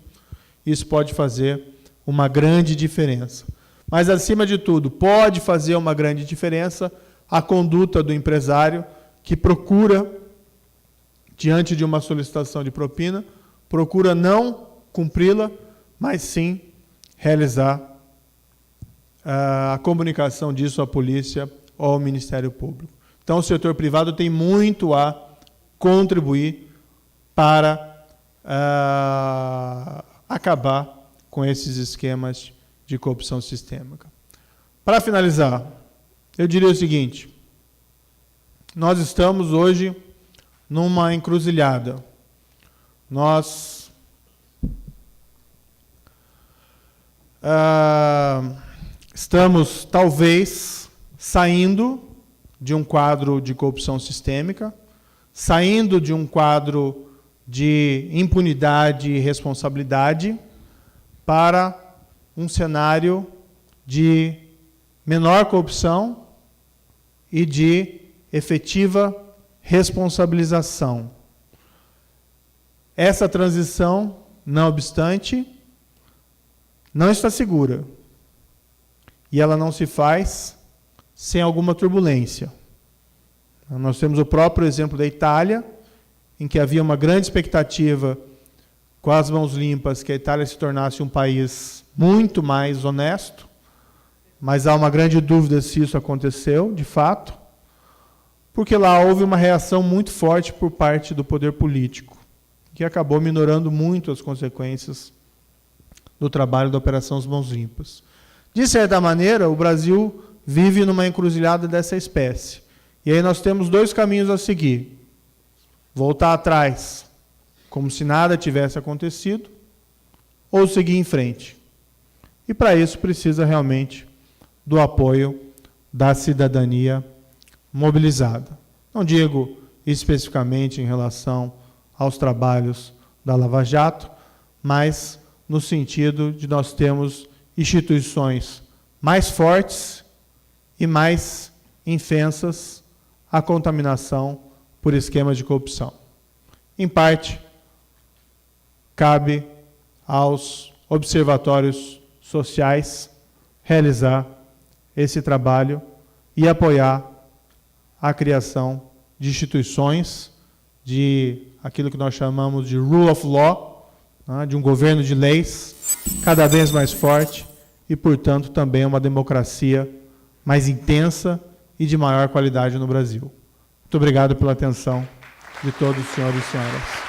isso pode fazer uma grande diferença. Mas, acima de tudo, pode fazer uma grande diferença a conduta do empresário que procura, diante de uma solicitação de propina, procura não cumpri-la, mas sim realizar a comunicação disso à polícia ou ao Ministério Público. Então, o setor privado tem muito a contribuir para acabar com esses esquemas de corrupção sistêmica. Para finalizar, eu diria o seguinte: nós estamos hoje numa encruzilhada. Nós estamos, talvez, saindo de um quadro de corrupção sistêmica, saindo de um quadro de impunidade e responsabilidade para um cenário de menor corrupção e de efetiva responsabilização. Essa transição, não obstante, não está segura. E ela não se faz sem alguma turbulência. Nós temos o próprio exemplo da Itália, em que havia uma grande expectativa, com as mãos limpas, que a Itália se tornasse um país muito mais honesto, mas há uma grande dúvida se isso aconteceu, de fato, porque lá houve uma reação muito forte por parte do poder político, que acabou minorando muito as consequências do trabalho da Operação Mãos Limpas. De certa maneira, o Brasil vive numa encruzilhada dessa espécie. E aí nós temos 2 caminhos a seguir. Voltar atrás, como se nada tivesse acontecido, ou seguir em frente. E para isso precisa realmente do apoio da cidadania mobilizada. Não digo especificamente em relação aos trabalhos da Lava Jato, mas no sentido de nós termos instituições mais fortes e mais infensas a contaminação por esquemas de corrupção. Em parte, cabe aos observatórios sociais realizar esse trabalho e apoiar a criação de instituições, de aquilo que nós chamamos de rule of law, né, de um governo de leis cada vez mais forte e, portanto, também uma democracia mais intensa e de maior qualidade no Brasil. Muito obrigado pela atenção de todos os senhores e senhoras.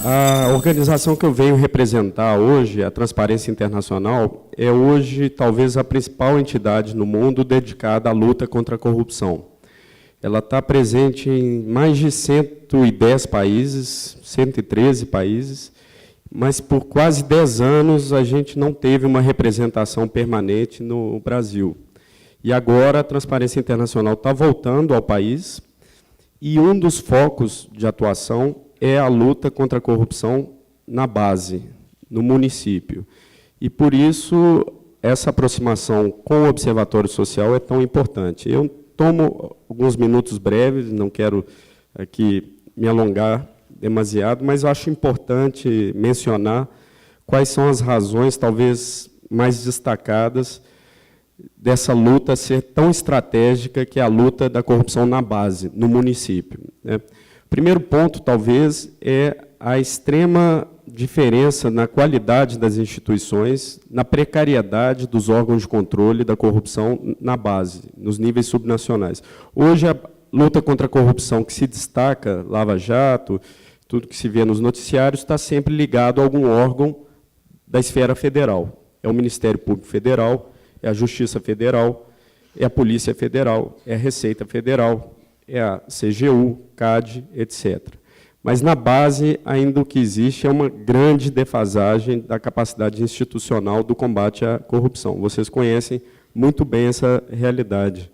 A organização que eu venho representar hoje, a Transparência Internacional, é hoje talvez a principal entidade no mundo dedicada à luta contra a corrupção. Ela está presente em mais de 110 países, 113 países, mas por quase 10 anos a gente não teve uma representação permanente no Brasil. E agora a Transparência Internacional está voltando ao país, e um dos focos de atuação é a luta contra a corrupção na base, no município. E, por isso, essa aproximação com o Observatório Social é tão importante. Eu tomo alguns minutos breves, não quero aqui me alongar demasiado, mas acho importante mencionar quais são as razões, talvez, mais destacadas dessa luta ser tão estratégica, que é a luta da corrupção na base, no município, né? O primeiro ponto, talvez, é a extrema diferença na qualidade das instituições, na precariedade dos órgãos de controle da corrupção na base, nos níveis subnacionais. Hoje, a luta contra a corrupção que se destaca, Lava Jato, tudo que se vê nos noticiários, está sempre ligado a algum órgão da esfera federal. É o Ministério Público Federal, é a Justiça Federal, é a Polícia Federal, é a Receita Federal, é a CGU, CAD, etc. Mas, na base, ainda o que existe é uma grande defasagem da capacidade institucional do combate à corrupção. Vocês conhecem muito bem essa realidade.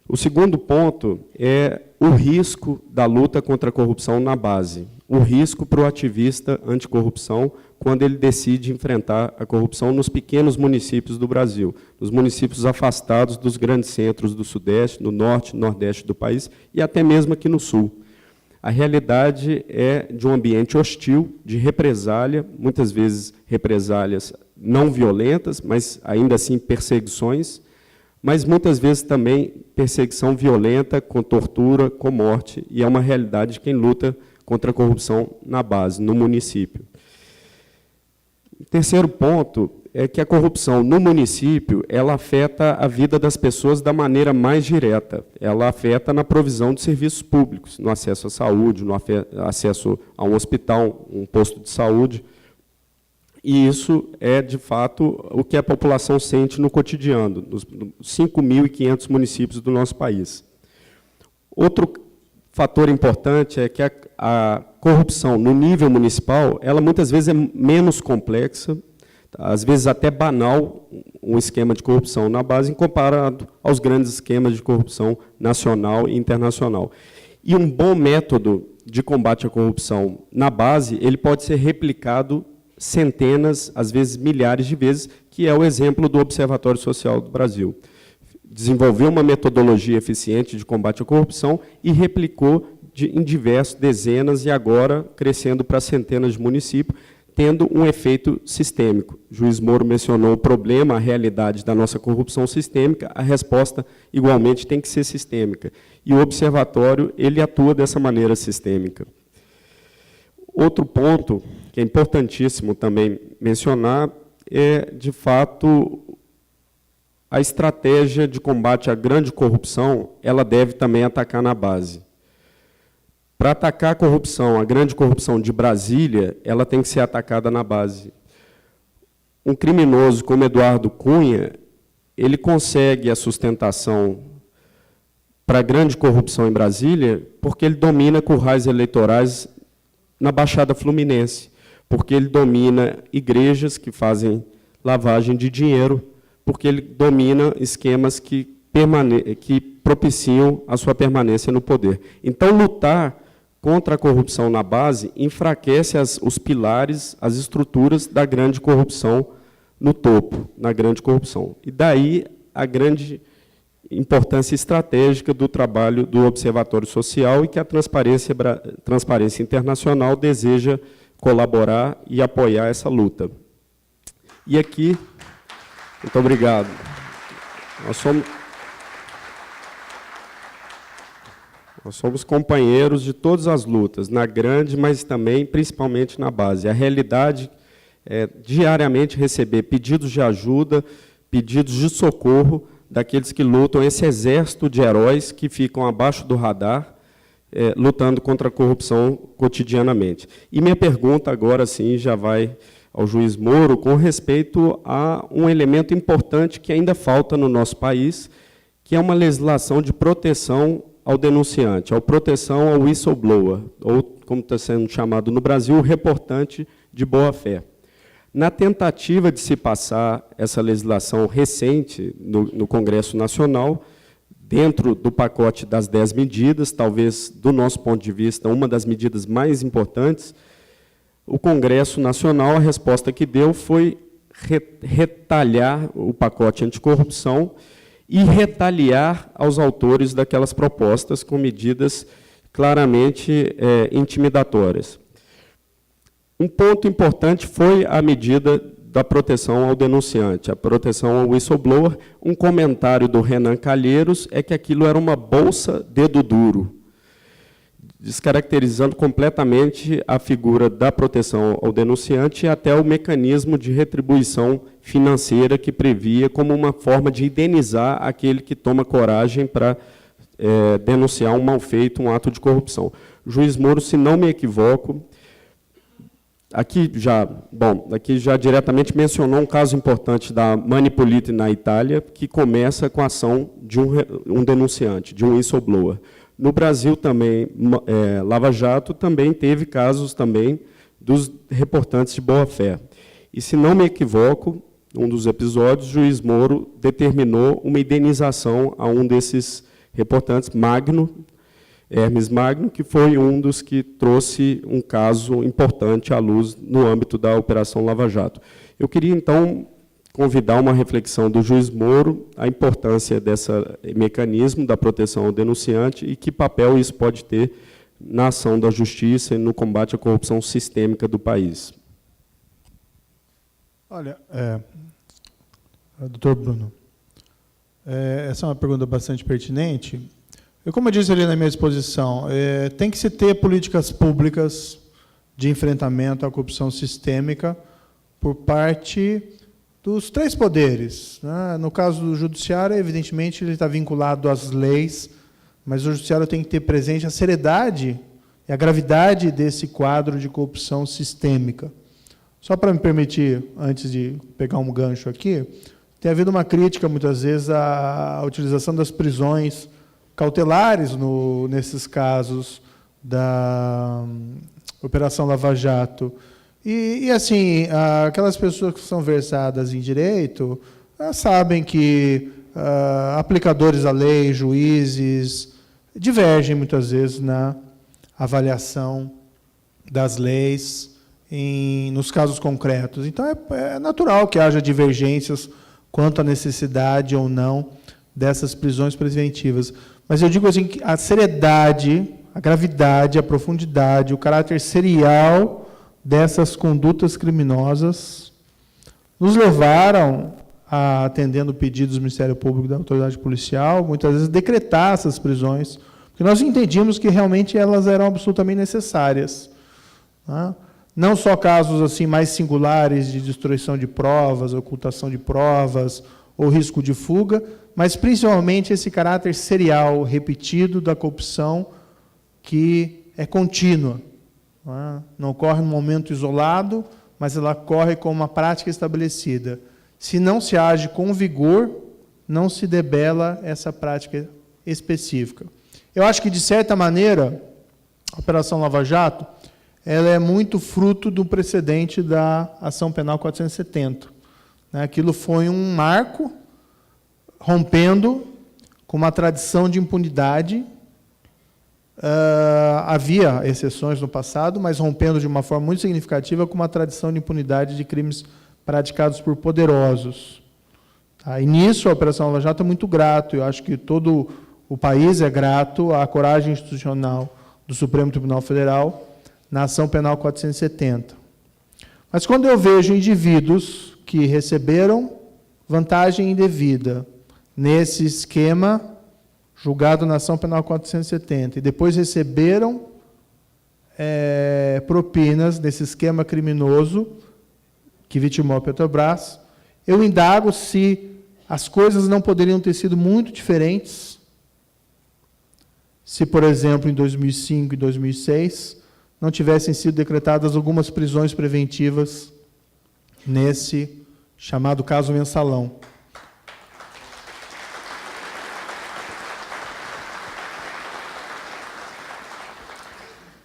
O segundo ponto é o risco da luta contra a corrupção na base. O risco para o ativista anticorrupção quando ele decide enfrentar a corrupção nos pequenos municípios do Brasil, nos municípios afastados dos grandes centros do Sudeste, no Norte e Nordeste do país, e até mesmo aqui no Sul. A realidade é de um ambiente hostil, de represália, muitas vezes represálias não violentas, mas ainda assim perseguições, mas muitas vezes também perseguição violenta, com tortura, com morte, e é uma realidade de quem luta contra a corrupção na base, no município. O terceiro ponto é que a corrupção no município, ela afeta a vida das pessoas da maneira mais direta. Ela afeta na provisão de serviços públicos, no acesso à saúde, no acesso a um hospital, um posto de saúde. E isso é, de fato, o que a população sente no cotidiano, nos 5.500 municípios do nosso país. Outro fator importante é que a corrupção no nível municipal, ela muitas vezes é menos complexa, às vezes até banal, um esquema de corrupção na base, comparado aos grandes esquemas de corrupção nacional e internacional. E um bom método de combate à corrupção na base, ele pode ser replicado centenas, às vezes milhares de vezes, que é o exemplo do Observatório Social do Brasil. Desenvolveu uma metodologia eficiente de combate à corrupção e replicou em diversos, dezenas, e agora crescendo para centenas de municípios, tendo um efeito sistêmico. O juiz Moro mencionou o problema, a realidade da nossa corrupção sistêmica, a resposta, igualmente, tem que ser sistêmica. E o observatório, ele atua dessa maneira sistêmica. Outro ponto, que é importantíssimo também mencionar, é, de fato, a estratégia de combate à grande corrupção, ela deve também atacar na base. Para atacar a corrupção, a grande corrupção de Brasília, ela tem que ser atacada na base. Um criminoso como Eduardo Cunha, ele consegue a sustentação para a grande corrupção em Brasília porque ele domina currais eleitorais na Baixada Fluminense, porque ele domina igrejas que fazem lavagem de dinheiro, porque ele domina esquemas que propiciam a sua permanência no poder. Então, lutar contra a corrupção na base enfraquece os pilares, as estruturas da grande corrupção no topo, na grande corrupção. E daí a grande importância estratégica do trabalho do Observatório Social e que a Transparência Internacional deseja colaborar e apoiar essa luta. E aqui, muito obrigado. Nós somos companheiros de todas as lutas, na grande, mas também, principalmente, na base. A realidade é diariamente receber pedidos de ajuda, pedidos de socorro daqueles que lutam, esse exército de heróis que ficam abaixo do radar, lutando contra a corrupção cotidianamente. E minha pergunta agora, sim, já vai ao juiz Moro, com respeito a um elemento importante que ainda falta no nosso país, que é uma legislação de proteção ao denunciante, a proteção ao whistleblower, ou, como está sendo chamado no Brasil, o reportante de boa-fé. Na tentativa de se passar essa legislação recente no Congresso Nacional, dentro do pacote das 10 medidas, talvez, do nosso ponto de vista, uma das medidas mais importantes, o Congresso Nacional, a resposta que deu foi retalhar o pacote anticorrupção e retaliar aos autores daquelas propostas com medidas claramente intimidatórias. Um ponto importante foi a medida da proteção ao denunciante, a proteção ao whistleblower. Um comentário do Renan Calheiros é que aquilo era uma bolsa dedo duro, descaracterizando completamente a figura da proteção ao denunciante e até o mecanismo de retribuição financeira que previa como uma forma de indenizar aquele que toma coragem para denunciar um mal feito, um ato de corrupção. O juiz Moro, se não me equivoco, aqui já diretamente mencionou um caso importante da Manipolite na Itália, que começa com a ação de um denunciante, de um whistleblower. No Brasil também, Lava Jato também teve casos também dos reportantes de boa-fé. E, se não me equivoco, um dos episódios, o juiz Moro determinou uma indenização a um desses reportantes, Hermes Magno, que foi um dos que trouxe um caso importante à luz no âmbito da Operação Lava Jato. Eu queria, então, convidar uma reflexão do juiz Moro, a importância desse mecanismo da proteção ao denunciante e que papel isso pode ter na ação da justiça e no combate à corrupção sistêmica do país. Olha, doutor Bruno, essa é uma pergunta bastante pertinente. Como eu disse ali na minha exposição, tem que se ter políticas públicas de enfrentamento à corrupção sistêmica por parte dos três poderes, né? No caso do judiciário, evidentemente, ele está vinculado às leis, mas o judiciário tem que ter presente a seriedade e a gravidade desse quadro de corrupção sistêmica. Só para me permitir, antes de pegar um gancho aqui, tem havido uma crítica, muitas vezes, à utilização das prisões cautelares nesses casos da Operação Lava Jato. E assim, aquelas pessoas que são versadas em direito sabem que aplicadores da lei, juízes, divergem muitas vezes na avaliação das leis nos casos concretos. Então, é natural que haja divergências quanto à necessidade ou não dessas prisões preventivas. Mas eu digo assim, que a seriedade, a gravidade, a profundidade, o caráter serial dessas condutas criminosas nos levaram a, atendendo pedidos do Ministério Público e da autoridade policial, muitas vezes decretar essas prisões, porque nós entendíamos que realmente elas eram absolutamente necessárias, né? Não só casos assim mais singulares de destruição de provas, ocultação de provas ou risco de fuga, mas principalmente esse caráter serial, repetido da corrupção, que é contínua. Não ocorre num momento isolado, mas ela ocorre como uma prática estabelecida. Se não se age com vigor, não se debela essa prática específica. Eu acho que, de certa maneira, a Operação Lava Jato ela é muito fruto do precedente da Ação Penal 470. Aquilo foi um marco, rompendo com uma tradição de impunidade. Havia exceções no passado, mas rompendo de uma forma muito significativa com uma tradição de impunidade de crimes praticados por poderosos. Tá? E nisso a Operação Lava Jato é muito grato, eu acho que todo o país é grato à coragem institucional do Supremo Tribunal Federal na ação penal 470. Mas quando eu vejo indivíduos que receberam vantagem indevida nesse esquema julgado na ação penal 470 e depois receberam propinas nesse esquema criminoso que vitimou a Petrobras, eu indago se as coisas não poderiam ter sido muito diferentes se, por exemplo, em 2005 e 2006, não tivessem sido decretadas algumas prisões preventivas nesse chamado caso Mensalão.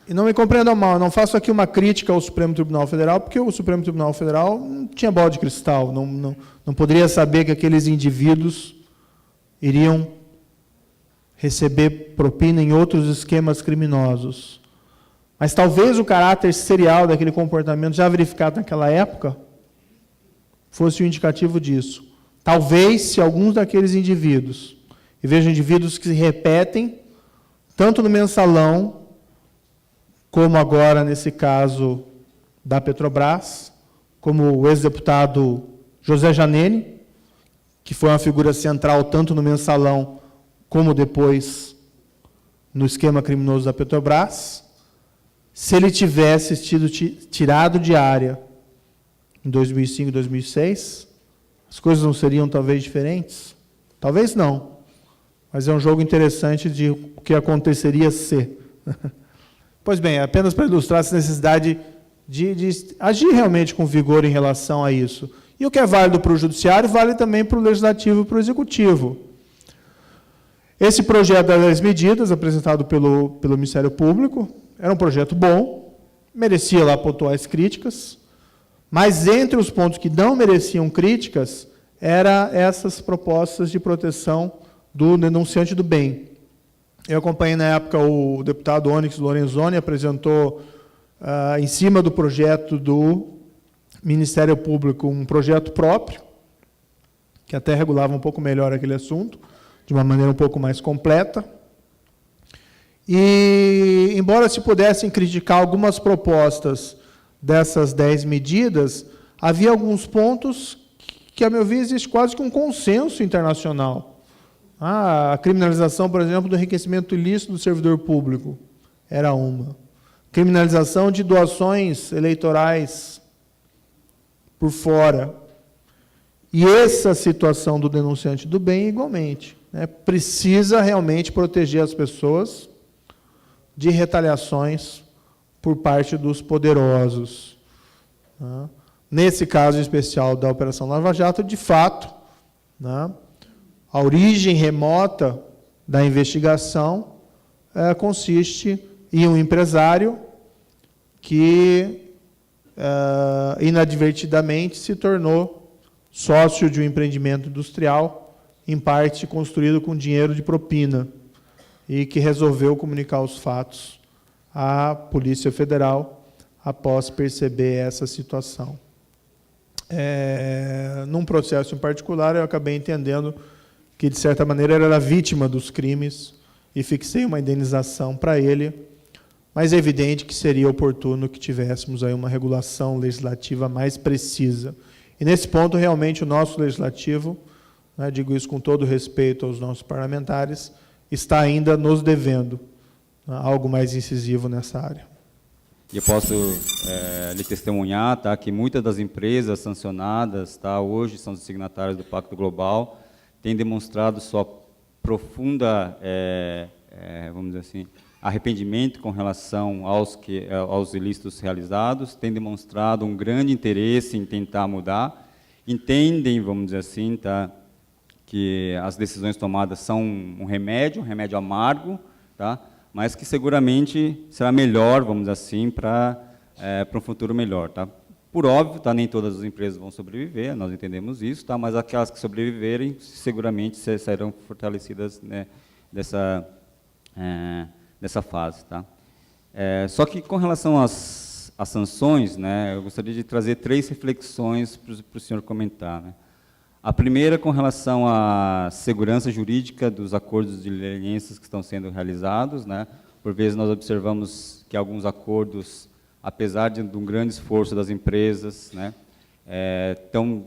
E não me compreendam mal, eu não faço aqui uma crítica ao Supremo Tribunal Federal, porque o Supremo Tribunal Federal não tinha bola de cristal, não poderia saber que aqueles indivíduos iriam receber propina em outros esquemas criminosos. Mas talvez o caráter serial daquele comportamento já verificado naquela época fosse um indicativo disso. Talvez, se alguns daqueles indivíduos, e vejo indivíduos que se repetem, tanto no Mensalão, como agora nesse caso da Petrobras, como o ex-deputado José Janene, que foi uma figura central tanto no Mensalão como depois no esquema criminoso da Petrobras, se ele tivesse sido tirado de área em 2005 e 2006, as coisas não seriam talvez diferentes? Talvez não, mas é um jogo interessante de o que aconteceria se. Pois bem, apenas para ilustrar essa necessidade de agir realmente com vigor em relação a isso. E o que é válido para o Judiciário, vale também para o Legislativo e para o Executivo. Esse projeto das medidas, apresentado pelo Ministério Público, era um projeto bom, merecia lá pontuais críticas, mas entre os pontos que não mereciam críticas, eram essas propostas de proteção do denunciante do bem. Eu acompanhei na época o deputado Onyx Lorenzoni, apresentou, em cima do projeto do Ministério Público, um projeto próprio, que até regulava um pouco melhor aquele assunto, de uma maneira um pouco mais completa. E, embora se pudessem criticar algumas propostas dessas 10 medidas, havia alguns pontos que, a meu ver, existe quase que um consenso internacional. A criminalização, por exemplo, do enriquecimento ilícito do servidor público era uma. Criminalização de doações eleitorais por fora. E essa situação do denunciante do bem, igualmente, né, precisa realmente proteger as pessoas de retaliações por parte dos poderosos. Né. Nesse caso especial da Operação Lava Jato, de fato, né, a origem remota da investigação consiste em um empresário que, inadvertidamente, se tornou sócio de um empreendimento industrial, em parte construído com dinheiro de propina, e que resolveu comunicar os fatos à Polícia Federal após perceber essa situação. Num processo em particular, eu acabei entendendo que, de certa maneira, era vítima dos crimes e fixei uma indenização para ele, mas é evidente que seria oportuno que tivéssemos aí uma regulação legislativa mais precisa. E, nesse ponto, realmente, o nosso legislativo, né, digo isso com todo respeito aos nossos parlamentares, está ainda nos devendo, né, algo mais incisivo nessa área. E eu posso lhe testemunhar, tá, que muitas das empresas sancionadas, tá, hoje são signatárias do Pacto Global, têm demonstrado sua profunda, vamos dizer assim, arrependimento com relação aos ilícitos realizados, têm demonstrado um grande interesse em tentar mudar, entendem, vamos dizer assim, tá, que as decisões tomadas são um remédio amargo, tá, mas que seguramente será melhor, vamos dizer assim, para um futuro melhor. Tá? Por óbvio, tá, nem todas as empresas vão sobreviver, nós entendemos isso, tá, mas aquelas que sobreviverem seguramente serão fortalecidas, né, dessa fase. Tá? Só que, com relação às sanções, né, eu gostaria de trazer 3 reflexões para o senhor comentar. Né? A primeira com relação à segurança jurídica dos acordos de leniências que estão sendo realizados, né? Por vezes nós observamos que alguns acordos, apesar de um grande esforço das empresas, né, estão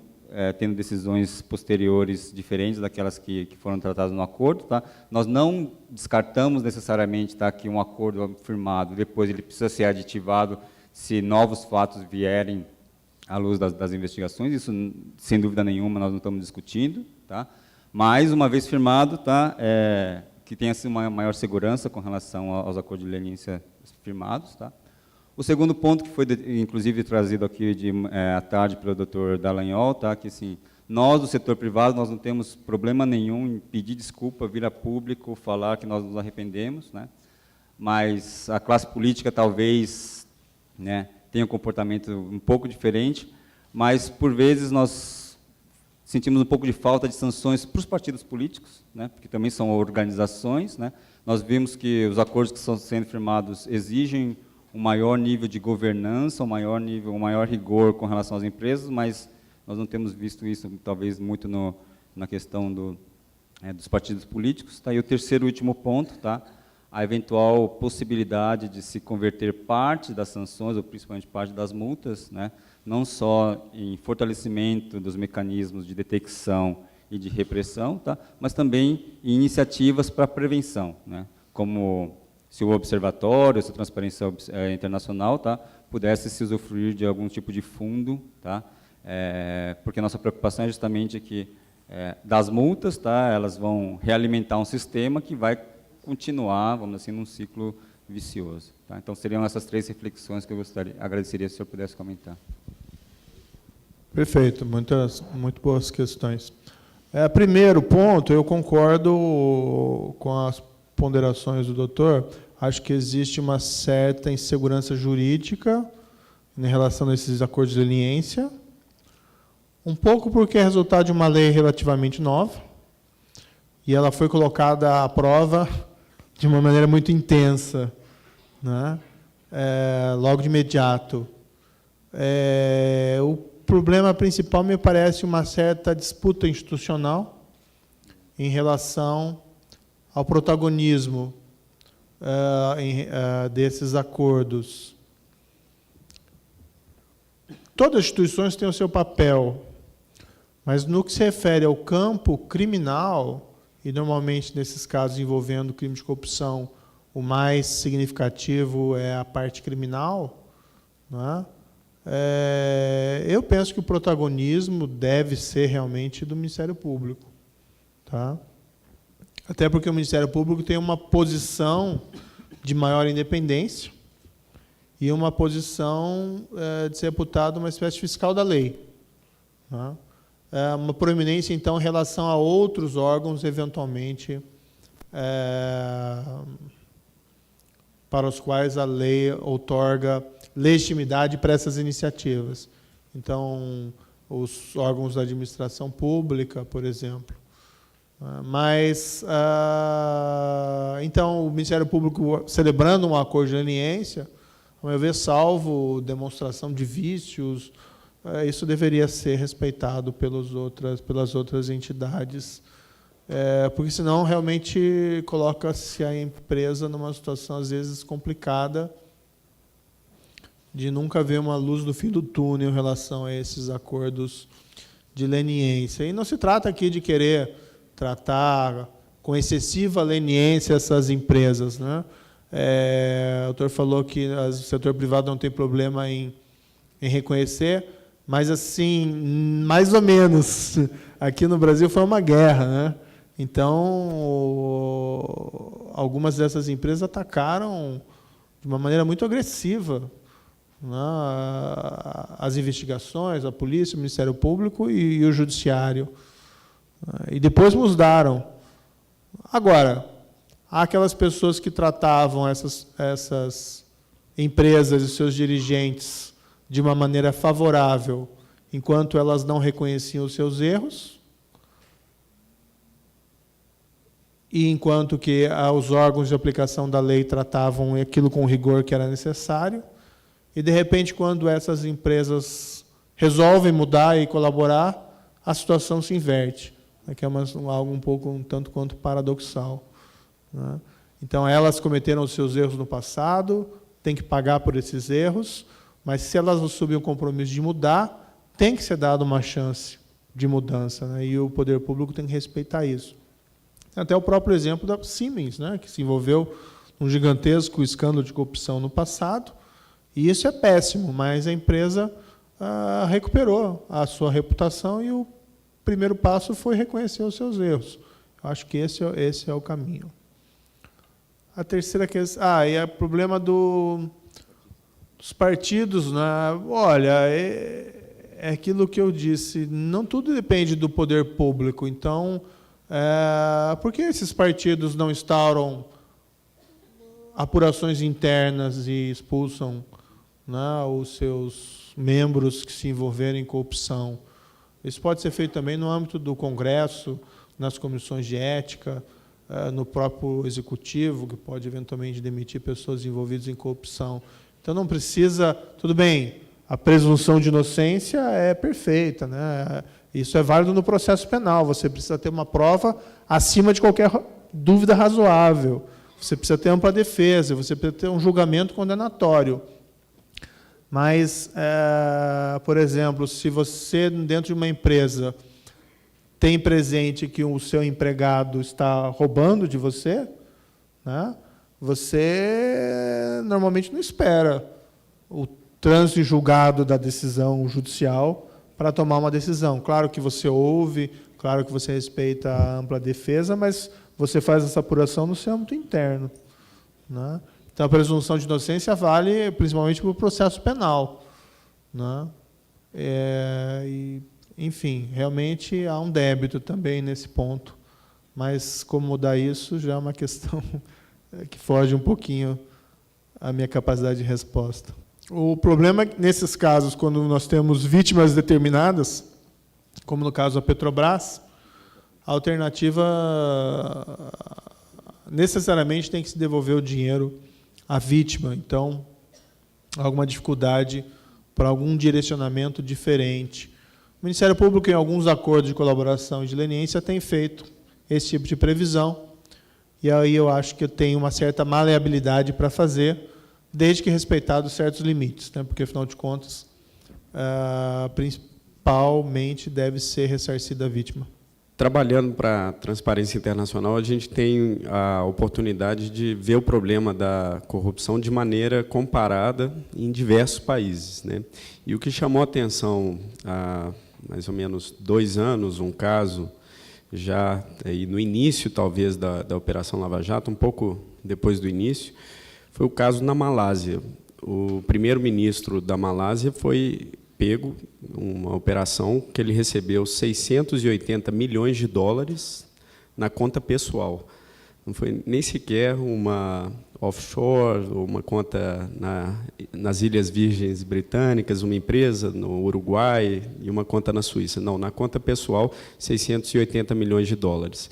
tendo decisões posteriores diferentes daquelas que foram tratadas no acordo. Tá? Nós não descartamos necessariamente, tá, que um acordo firmado, depois ele precisa ser aditivado se novos fatos vierem à luz das investigações. Isso, sem dúvida nenhuma, nós não estamos discutindo. Tá? Mas, uma vez firmado, tá, que tenha assim, uma maior segurança com relação aos acordos de leniência firmados. Tá? O segundo ponto, que foi, inclusive, trazido aqui à tarde pelo Dr. Dallagnol, tá? Que assim, nós, do setor privado, nós não temos problema nenhum em pedir desculpa, vir a público, falar que nós nos arrependemos, né? Mas a classe política talvez, né, tenha um comportamento um pouco diferente, mas, por vezes, nós sentimos um pouco de falta de sanções para os partidos políticos, né? Porque também são organizações, né? Nós vimos que os acordos que estão sendo firmados exigem um maior nível de governança, um maior rigor com relação às empresas, mas nós não temos visto isso, talvez, muito na questão dos partidos políticos. Tá? E o terceiro e último ponto, tá? A eventual possibilidade de se converter parte das sanções, ou principalmente parte das multas, né? Não só em fortalecimento dos mecanismos de detecção e de repressão, tá? Mas também em iniciativas para prevenção, né? Como se o observatório, se a Transparência Internacional, tá, pudesse se usufruir de algum tipo de fundo, tá, porque a nossa preocupação é justamente que das multas, tá, elas vão realimentar um sistema que vai continuar, vamos dizer assim, num ciclo vicioso. Tá? Então, seriam essas 3 reflexões que eu agradeceria se o senhor pudesse comentar. Perfeito, muito boas questões. Primeiro ponto, eu concordo com as ponderações do doutor. Acho que existe uma certa insegurança jurídica em relação a esses acordos de leniência, um pouco porque é resultado de uma lei relativamente nova, e ela foi colocada à prova de uma maneira muito intensa, né? Logo de imediato. O problema principal me parece uma certa disputa institucional em relação ao protagonismo desses acordos. Todas as instituições têm o seu papel, mas no que se refere ao campo criminal, e normalmente nesses casos envolvendo crime de corrupção, o mais significativo é a parte criminal, né? Eu penso que o protagonismo deve ser realmente do Ministério Público. Tá? Até porque o Ministério Público tem uma posição de maior independência e uma posição de ser reputado uma espécie de fiscal da lei. Tá? Uma proeminência, então, em relação a outros órgãos, eventualmente, para os quais a lei outorga legitimidade para essas iniciativas. Então, os órgãos da administração pública, por exemplo. Mas, então, o Ministério Público, celebrando um acordo de leniência, ao meu ver, salvo demonstração de vícios, isso deveria ser respeitado pelas outras entidades, porque senão realmente coloca-se a empresa numa situação, às vezes, complicada, de nunca ver uma luz no fim do túnel em relação a esses acordos de leniência. E não se trata aqui de querer tratar com excessiva leniência essas empresas, né? O doutor falou que o setor privado não tem problema em reconhecer, mas, assim, mais ou menos, aqui no Brasil foi uma guerra, né? Então, algumas dessas empresas atacaram de uma maneira muito agressiva, né, as investigações, a polícia, o Ministério Público e o Judiciário. E depois mudaram. Agora, há aquelas pessoas que tratavam essas empresas e seus dirigentes de uma maneira favorável, enquanto elas não reconheciam os seus erros, e enquanto que os órgãos de aplicação da lei tratavam aquilo com o rigor que era necessário, e, de repente, quando essas empresas resolvem mudar e colaborar, a situação se inverte, né, que é algo um tanto quanto paradoxal, né? Então, elas cometeram os seus erros no passado, têm que pagar por esses erros, mas se elas assumem o compromisso de mudar, tem que ser dada uma chance de mudança, né? E o poder público tem que respeitar isso. Até o próprio exemplo da Siemens, né, que se envolveu num gigantesco escândalo de corrupção no passado, e isso é péssimo, mas a empresa recuperou a sua reputação e o primeiro passo foi reconhecer os seus erros. Eu acho que esse é o caminho. A terceira questão... e o problema dos partidos, né? Olha, é aquilo que eu disse, não tudo depende do poder público. Então, por que esses partidos não instauram apurações internas e expulsam, né, os seus membros que se envolverem em corrupção? Isso pode ser feito também no âmbito do Congresso, nas comissões de ética, no próprio Executivo, que pode eventualmente demitir pessoas envolvidas em corrupção. Então, não precisa... Tudo bem, a presunção de inocência é perfeita, né? Isso é válido no processo penal. Você precisa ter uma prova acima de qualquer dúvida razoável. Você precisa ter ampla defesa, você precisa ter um julgamento condenatório. Mas, por exemplo, se você, dentro de uma empresa, tem presente que o seu empregado está roubando de você, né, você normalmente não espera o trânsito em julgado da decisão judicial para tomar uma decisão. Claro que você ouve, claro que você respeita a ampla defesa, mas você faz essa apuração no seu âmbito interno, né? Então, a presunção de inocência vale principalmente para o processo penal, né? Enfim, realmente há um débito também nesse ponto, mas como mudar isso já é uma questão que foge um pouquinho à minha capacidade de resposta. O problema é que, nesses casos, quando nós temos vítimas determinadas, como no caso da Petrobras, a alternativa necessariamente tem que se devolver o dinheiro à vítima. Então, há alguma dificuldade para algum direcionamento diferente. O Ministério Público, em alguns acordos de colaboração e de leniência, tem feito esse tipo de previsão, e aí eu acho que tem uma certa maleabilidade para fazer, desde que respeitados certos limites, né? Porque, afinal de contas, principalmente deve ser ressarcida a vítima. Trabalhando para a Transparência Internacional, a gente tem a oportunidade de ver o problema da corrupção de maneira comparada em diversos países, né? E o que chamou a atenção há mais ou menos 2 anos, um caso já aí no início, talvez, da Operação Lava Jato, um pouco depois do início, foi o caso na Malásia. O primeiro-ministro da Malásia foi pego uma operação que ele recebeu 680 milhões de dólares na conta pessoal. Não foi nem sequer uma offshore, uma conta nas Ilhas Virgens Britânicas, uma empresa no Uruguai e uma conta na Suíça. Não, na conta pessoal, 680 milhões de dólares.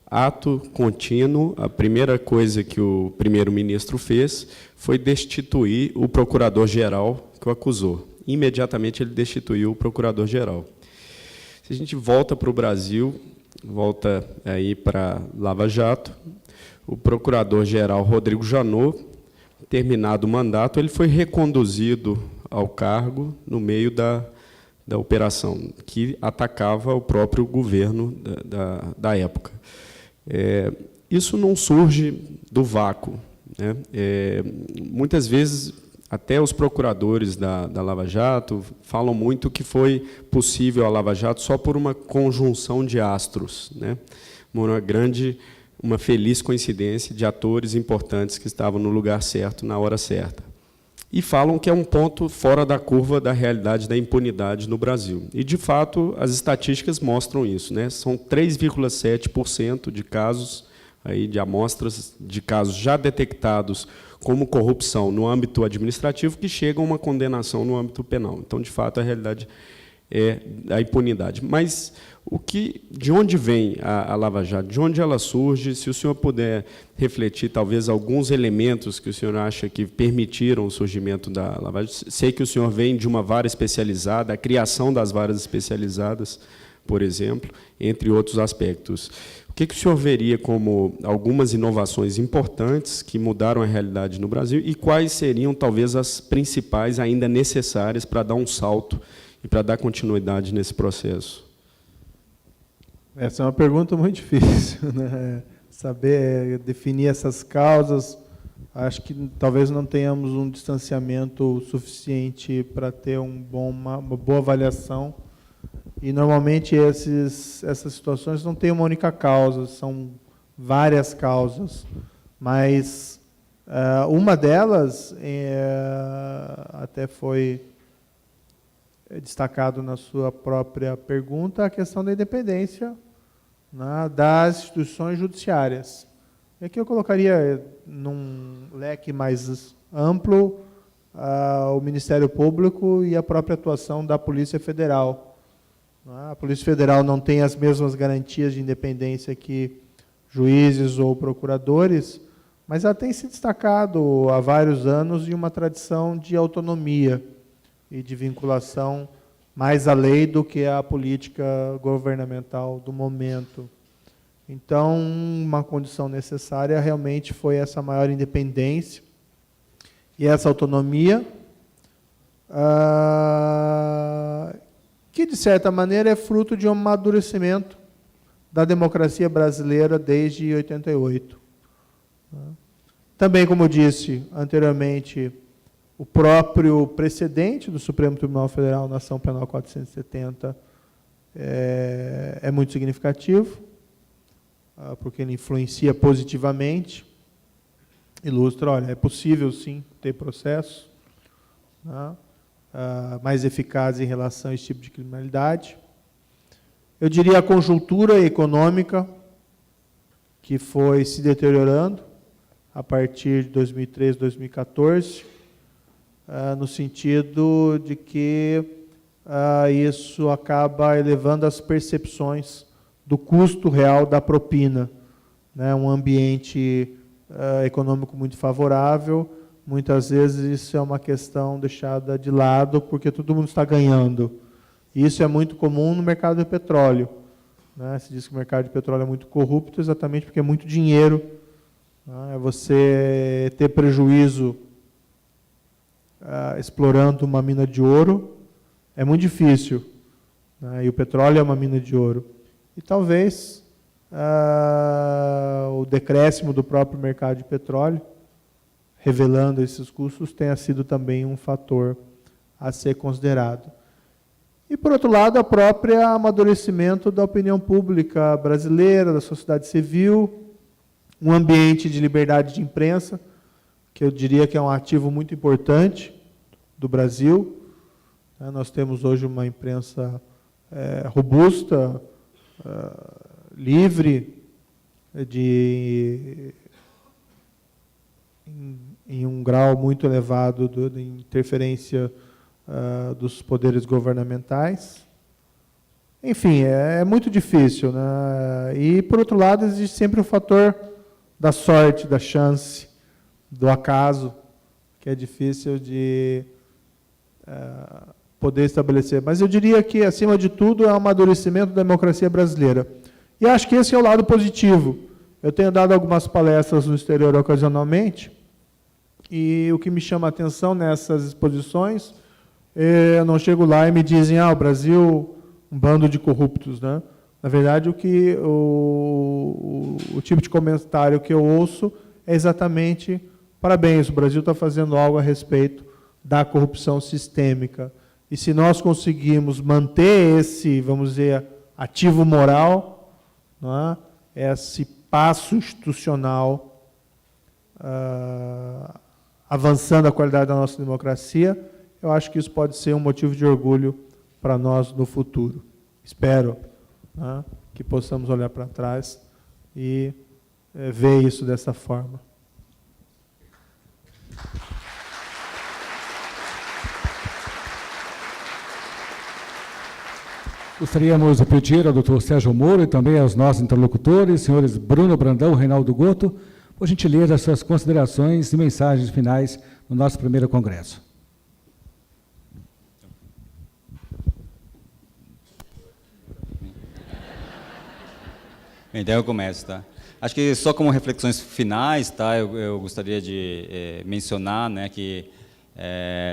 Ato contínuo, a primeira coisa que o primeiro-ministro fez foi destituir o procurador-geral que o acusou. Imediatamente ele destituiu o procurador-geral. Se a gente volta para o Brasil, volta aí para Lava Jato, o procurador-geral Rodrigo Janot, terminado o mandato, ele foi reconduzido ao cargo no meio da operação, que atacava o próprio governo da época. Isso não surge do vácuo, né? Muitas vezes, até os procuradores da Lava Jato falam muito que foi possível a Lava Jato só por uma conjunção de astros, né? Uma feliz coincidência de atores importantes que estavam no lugar certo, na hora certa. E falam que é um ponto fora da curva da realidade da impunidade no Brasil. E, de fato, as estatísticas mostram isso, né? São 3,7% de casos, aí, de amostras de casos já detectados como corrupção no âmbito administrativo que chegam a uma condenação no âmbito penal. Então, de fato, a realidade é a impunidade. Mas de onde vem a Lava Jato? De onde ela surge? Se o senhor puder refletir, talvez, alguns elementos que o senhor acha que permitiram o surgimento da Lava Jato. Sei que o senhor vem de uma vara especializada, a criação das varas especializadas, por exemplo, entre outros aspectos. O que o senhor veria como algumas inovações importantes que mudaram a realidade no Brasil e quais seriam, talvez, as principais ainda necessárias para dar um salto e para dar continuidade nesse processo? Essa é uma pergunta muito difícil, né? Saber definir essas causas. Acho que talvez não tenhamos um distanciamento suficiente para ter uma boa avaliação. E, normalmente, essas situações não têm uma única causa, são várias causas. Mas uma delas, até foi destacado na sua própria pergunta, a questão da independência, né, das instituições judiciárias. E aqui eu colocaria, num leque mais amplo, o Ministério Público e a própria atuação da Polícia Federal. A Polícia Federal não tem as mesmas garantias de independência que juízes ou procuradores, mas ela tem se destacado há vários anos em uma tradição de autonomia e de vinculação mais à lei do que à política governamental do momento. Então, uma condição necessária realmente foi essa maior independência e essa autonomia, que, de certa maneira, é fruto de um amadurecimento da democracia brasileira desde 88. Também, como eu disse anteriormente, o próprio precedente do Supremo Tribunal Federal na Ação Penal 470 é muito significativo, porque ele influencia positivamente, ilustra, olha, é possível, sim, ter processo, né, mais eficaz em relação a esse tipo de criminalidade. Eu diria a conjuntura econômica, que foi se deteriorando a partir de 2013, 2014, no sentido de que isso acaba elevando as percepções do custo real da propina, né? Um ambiente econômico muito favorável, muitas vezes isso é uma questão deixada de lado, porque todo mundo está ganhando. Isso é muito comum no mercado de petróleo, né? Se diz que o mercado de petróleo é muito corrupto, exatamente porque é muito dinheiro, né? Você ter prejuízo explorando uma mina de ouro é muito difícil, né? E o petróleo é uma mina de ouro. E talvez o decréscimo do próprio mercado de petróleo, revelando esses custos, tenha sido também um fator a ser considerado. E, por outro lado, o próprio amadurecimento da opinião pública brasileira, da sociedade civil, um ambiente de liberdade de imprensa, que eu diria que é um ativo muito importante do Brasil. Nós temos hoje uma imprensa robusta, livre, em um grau muito elevado de interferência dos poderes governamentais. Enfim, é muito difícil, né? E, por outro lado, existe sempre o fator da sorte, da chance, do acaso, que é difícil de poder estabelecer. Mas eu diria que, acima de tudo, é o amadurecimento da democracia brasileira. E acho que esse é o lado positivo. Eu tenho dado algumas palestras no exterior ocasionalmente, e o que me chama a atenção nessas exposições, eu não chego lá e me dizem, o Brasil, um bando de corruptos, né? Na verdade, o tipo de comentário que eu ouço é exatamente, parabéns, o Brasil está fazendo algo a respeito da corrupção sistêmica. E se nós conseguirmos manter esse, vamos dizer, ativo moral, não é? Esse passo institucional, avançando a qualidade da nossa democracia, eu acho que isso pode ser um motivo de orgulho para nós no futuro. Espero, né, que possamos olhar para trás e ver isso dessa forma. Gostaríamos de pedir ao Dr. Sérgio Moro e também aos nossos interlocutores, senhores Bruno Brandão e Reinaldo Goto, por gentileza, as suas considerações e mensagens finais no nosso primeiro congresso. Então eu começo, tá? Acho que só como reflexões finais, tá? Eu gostaria de mencionar, né, que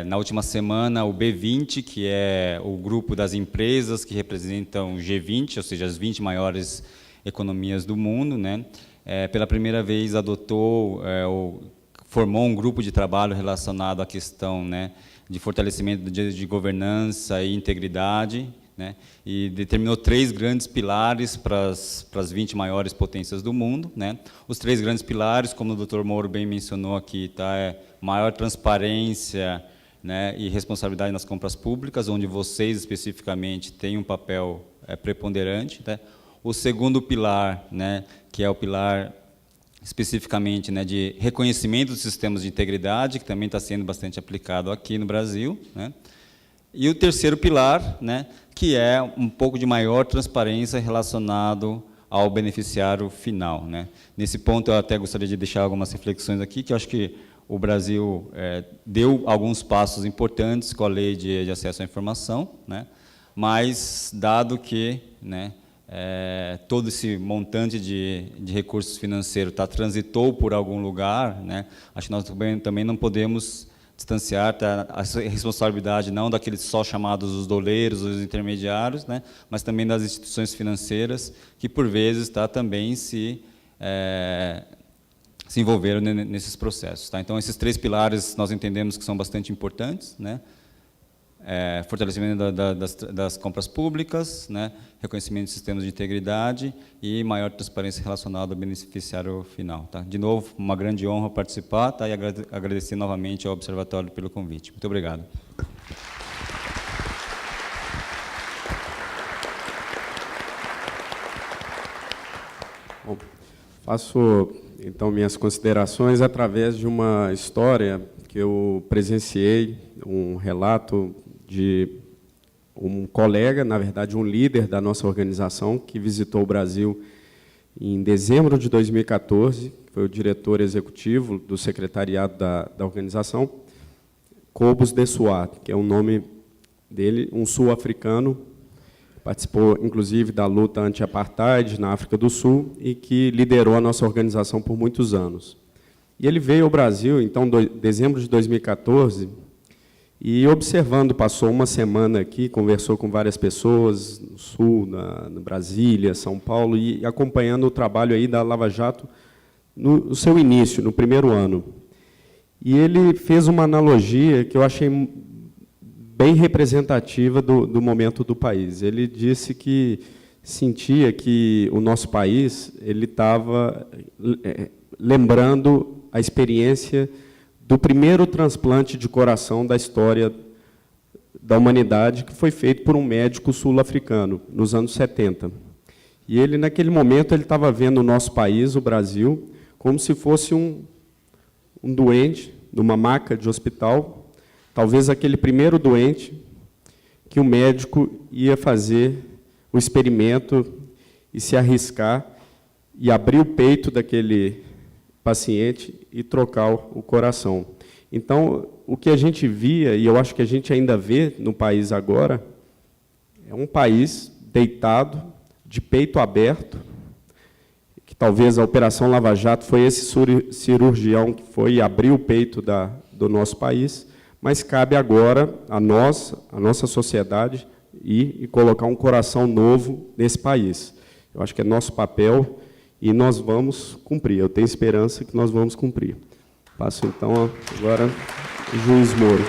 na última semana o B20, que é o grupo das empresas que representam o G20, ou seja, as 20 maiores economias do mundo, né, pela primeira vez adotou, formou um grupo de trabalho relacionado à questão, né, de fortalecimento de governança e integridade, né, e determinou 3 grandes pilares para as 20 maiores potências do mundo, né. Os 3 grandes pilares, como o Dr. Moro bem mencionou aqui, tá, maior transparência, né, e responsabilidade nas compras públicas, onde vocês especificamente têm um papel preponderante, né. O segundo pilar, né, que é o pilar especificamente, né, de reconhecimento dos sistemas de integridade, que também está sendo bastante aplicado aqui no Brasil, né. E o terceiro pilar, né, que é um pouco de maior transparência relacionado ao beneficiário final, né. Nesse ponto, eu até gostaria de deixar algumas reflexões aqui, que eu acho que o Brasil deu alguns passos importantes com a lei de acesso à informação, né, mas, dado que, né, todo esse montante de recursos financeiros transitou por algum lugar, né, acho que nós também não podemos distanciar a responsabilidade não daqueles só chamados os doleiros, os intermediários, né, mas também das instituições financeiras que, por vezes, também se envolveram nesses processos. Tá? Então, esses 3 pilares nós entendemos que são bastante importantes, né? Fortalecimento das compras públicas, né? Reconhecimento de sistemas de integridade e maior transparência relacionada ao beneficiário final. Tá? De novo, uma grande honra participar, tá? E agradecer novamente ao Observatório pelo convite. Muito obrigado. Bom, faço, então, minhas considerações através de uma história que eu presenciei, um relato de um colega, na verdade, um líder da nossa organização, que visitou o Brasil em dezembro de 2014, foi o diretor executivo do secretariado da organização, Cobus Desuat, que é o nome dele, um sul-africano, participou, inclusive, da luta anti-apartheid na África do Sul e que liderou a nossa organização por muitos anos. E ele veio ao Brasil, então, em dezembro de 2014, e observando, passou uma semana aqui, conversou com várias pessoas no Sul, na Brasília, São Paulo, e acompanhando o trabalho aí da Lava Jato no seu início, no primeiro ano. E ele fez uma analogia que eu achei bem representativa do momento do país. Ele disse que sentia que o nosso país ele estava lembrando a experiência do primeiro transplante de coração da história da humanidade, que foi feito por um médico sul-africano, nos anos 70. E ele, naquele momento, ele estava vendo o nosso país, o Brasil, como se fosse um doente, numa maca de hospital, talvez aquele primeiro doente que o médico ia fazer o experimento e se arriscar e abrir o peito daquele paciente e trocar o coração. Então, o que a gente via, e eu acho que a gente ainda vê no país agora, é um país deitado, de peito aberto, que talvez a Operação Lava Jato foi esse cirurgião que foi e abriu o peito do nosso país, mas cabe agora a nós, a nossa sociedade, e colocar um coração novo nesse país. Eu acho que é nosso papel e nós vamos cumprir. Eu tenho esperança que nós vamos cumprir. Passo, então, agora o juiz Moro.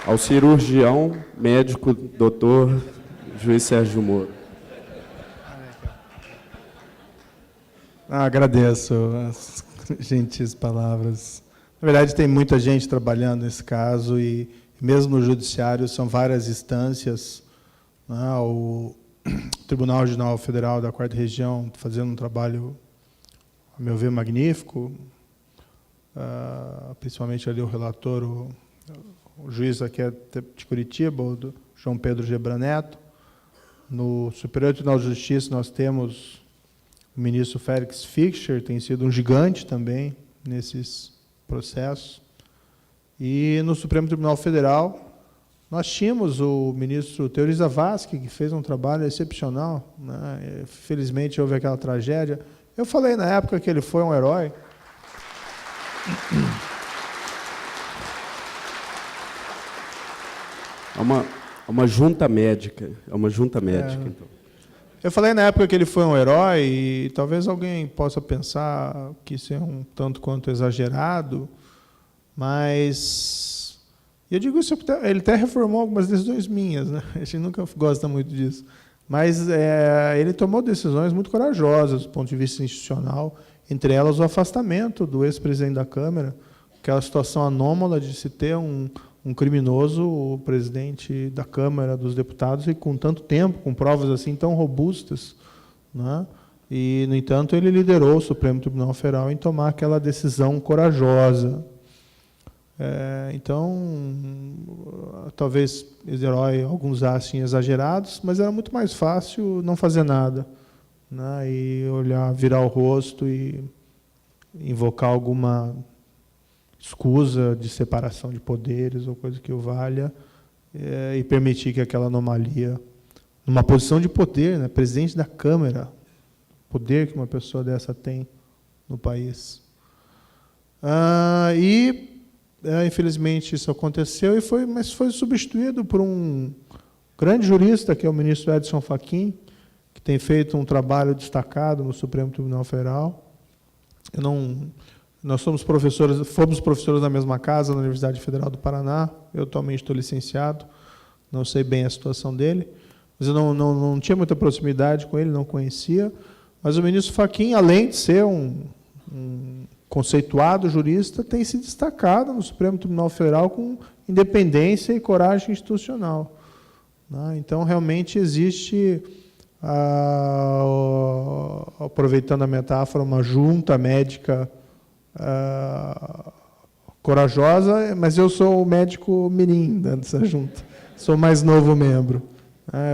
Ao cirurgião, médico, doutor, juiz Sérgio Moro. Agradeço as gentis palavras. Na verdade, tem muita gente trabalhando nesse caso e, mesmo no judiciário, são várias instâncias. O Tribunal Regional Federal da 4ª Região fazendo um trabalho, a meu ver, magnífico, principalmente ali o relator, o juiz aqui de Curitiba, o do João Pedro Gebran Neto. No Superior Tribunal de Justiça nós temos o ministro Félix Fischer, tem sido um gigante também nesses processos. E no Supremo Tribunal Federal, Nós tínhamos o ministro Teori Zavascki, que fez um trabalho excepcional, né? Felizmente houve aquela tragédia. Eu falei na época que ele foi um herói. É uma junta médica. É uma junta médica. Então. Eu falei na época que ele foi um herói, e talvez alguém possa pensar que isso é um tanto quanto exagerado, mas eu digo isso porque ele até reformou algumas decisões minhas, né? A gente nunca gosta muito disso. Mas ele tomou decisões muito corajosas do ponto de vista institucional, entre elas o afastamento do ex-presidente da Câmara, aquela situação anômala de se ter um criminoso, o presidente da Câmara dos Deputados, e com tanto tempo, com provas assim tão robustas, né? E, no entanto, ele liderou o Supremo Tribunal Federal em tomar aquela decisão corajosa. Então, talvez esse herói, alguns achem exagerados, mas era muito mais fácil não fazer nada, né? E olhar, virar o rosto e invocar alguma escusa de separação de poderes ou coisa que o valha, e permitir que aquela anomalia, numa posição de poder, né, presidente da Câmara, poder que uma pessoa dessa tem no país. Infelizmente isso aconteceu, mas foi substituído por um grande jurista, que é o ministro Edson Fachin, que tem feito um trabalho destacado no Supremo Tribunal Federal. Nós fomos professores da mesma casa, na Universidade Federal do Paraná. Eu atualmente estou licenciado, não sei bem a situação dele, mas eu não tinha muita proximidade com ele, não conhecia. Mas o ministro Fachin, além de ser um conceituado jurista, tem se destacado no Supremo Tribunal Federal com independência e coragem institucional, né? Então, realmente existe, aproveitando a metáfora, uma junta médica corajosa, mas eu sou o médico mirim dessa junta, sou o mais novo membro.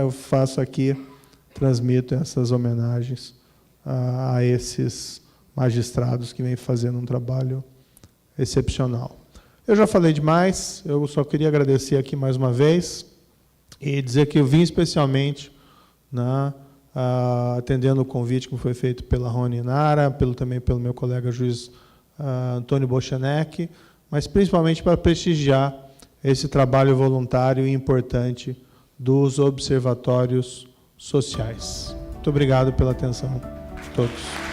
Eu faço aqui, transmito essas homenagens a esses magistrados que vêm fazendo um trabalho excepcional. Eu já falei demais, eu só queria agradecer aqui mais uma vez e dizer que eu vim especialmente, né, atendendo o convite que foi feito pela Rony Nara, também pelo meu colega juiz Antônio Bochenek, mas principalmente para prestigiar esse trabalho voluntário e importante dos observatórios sociais. Muito obrigado pela atenção de todos.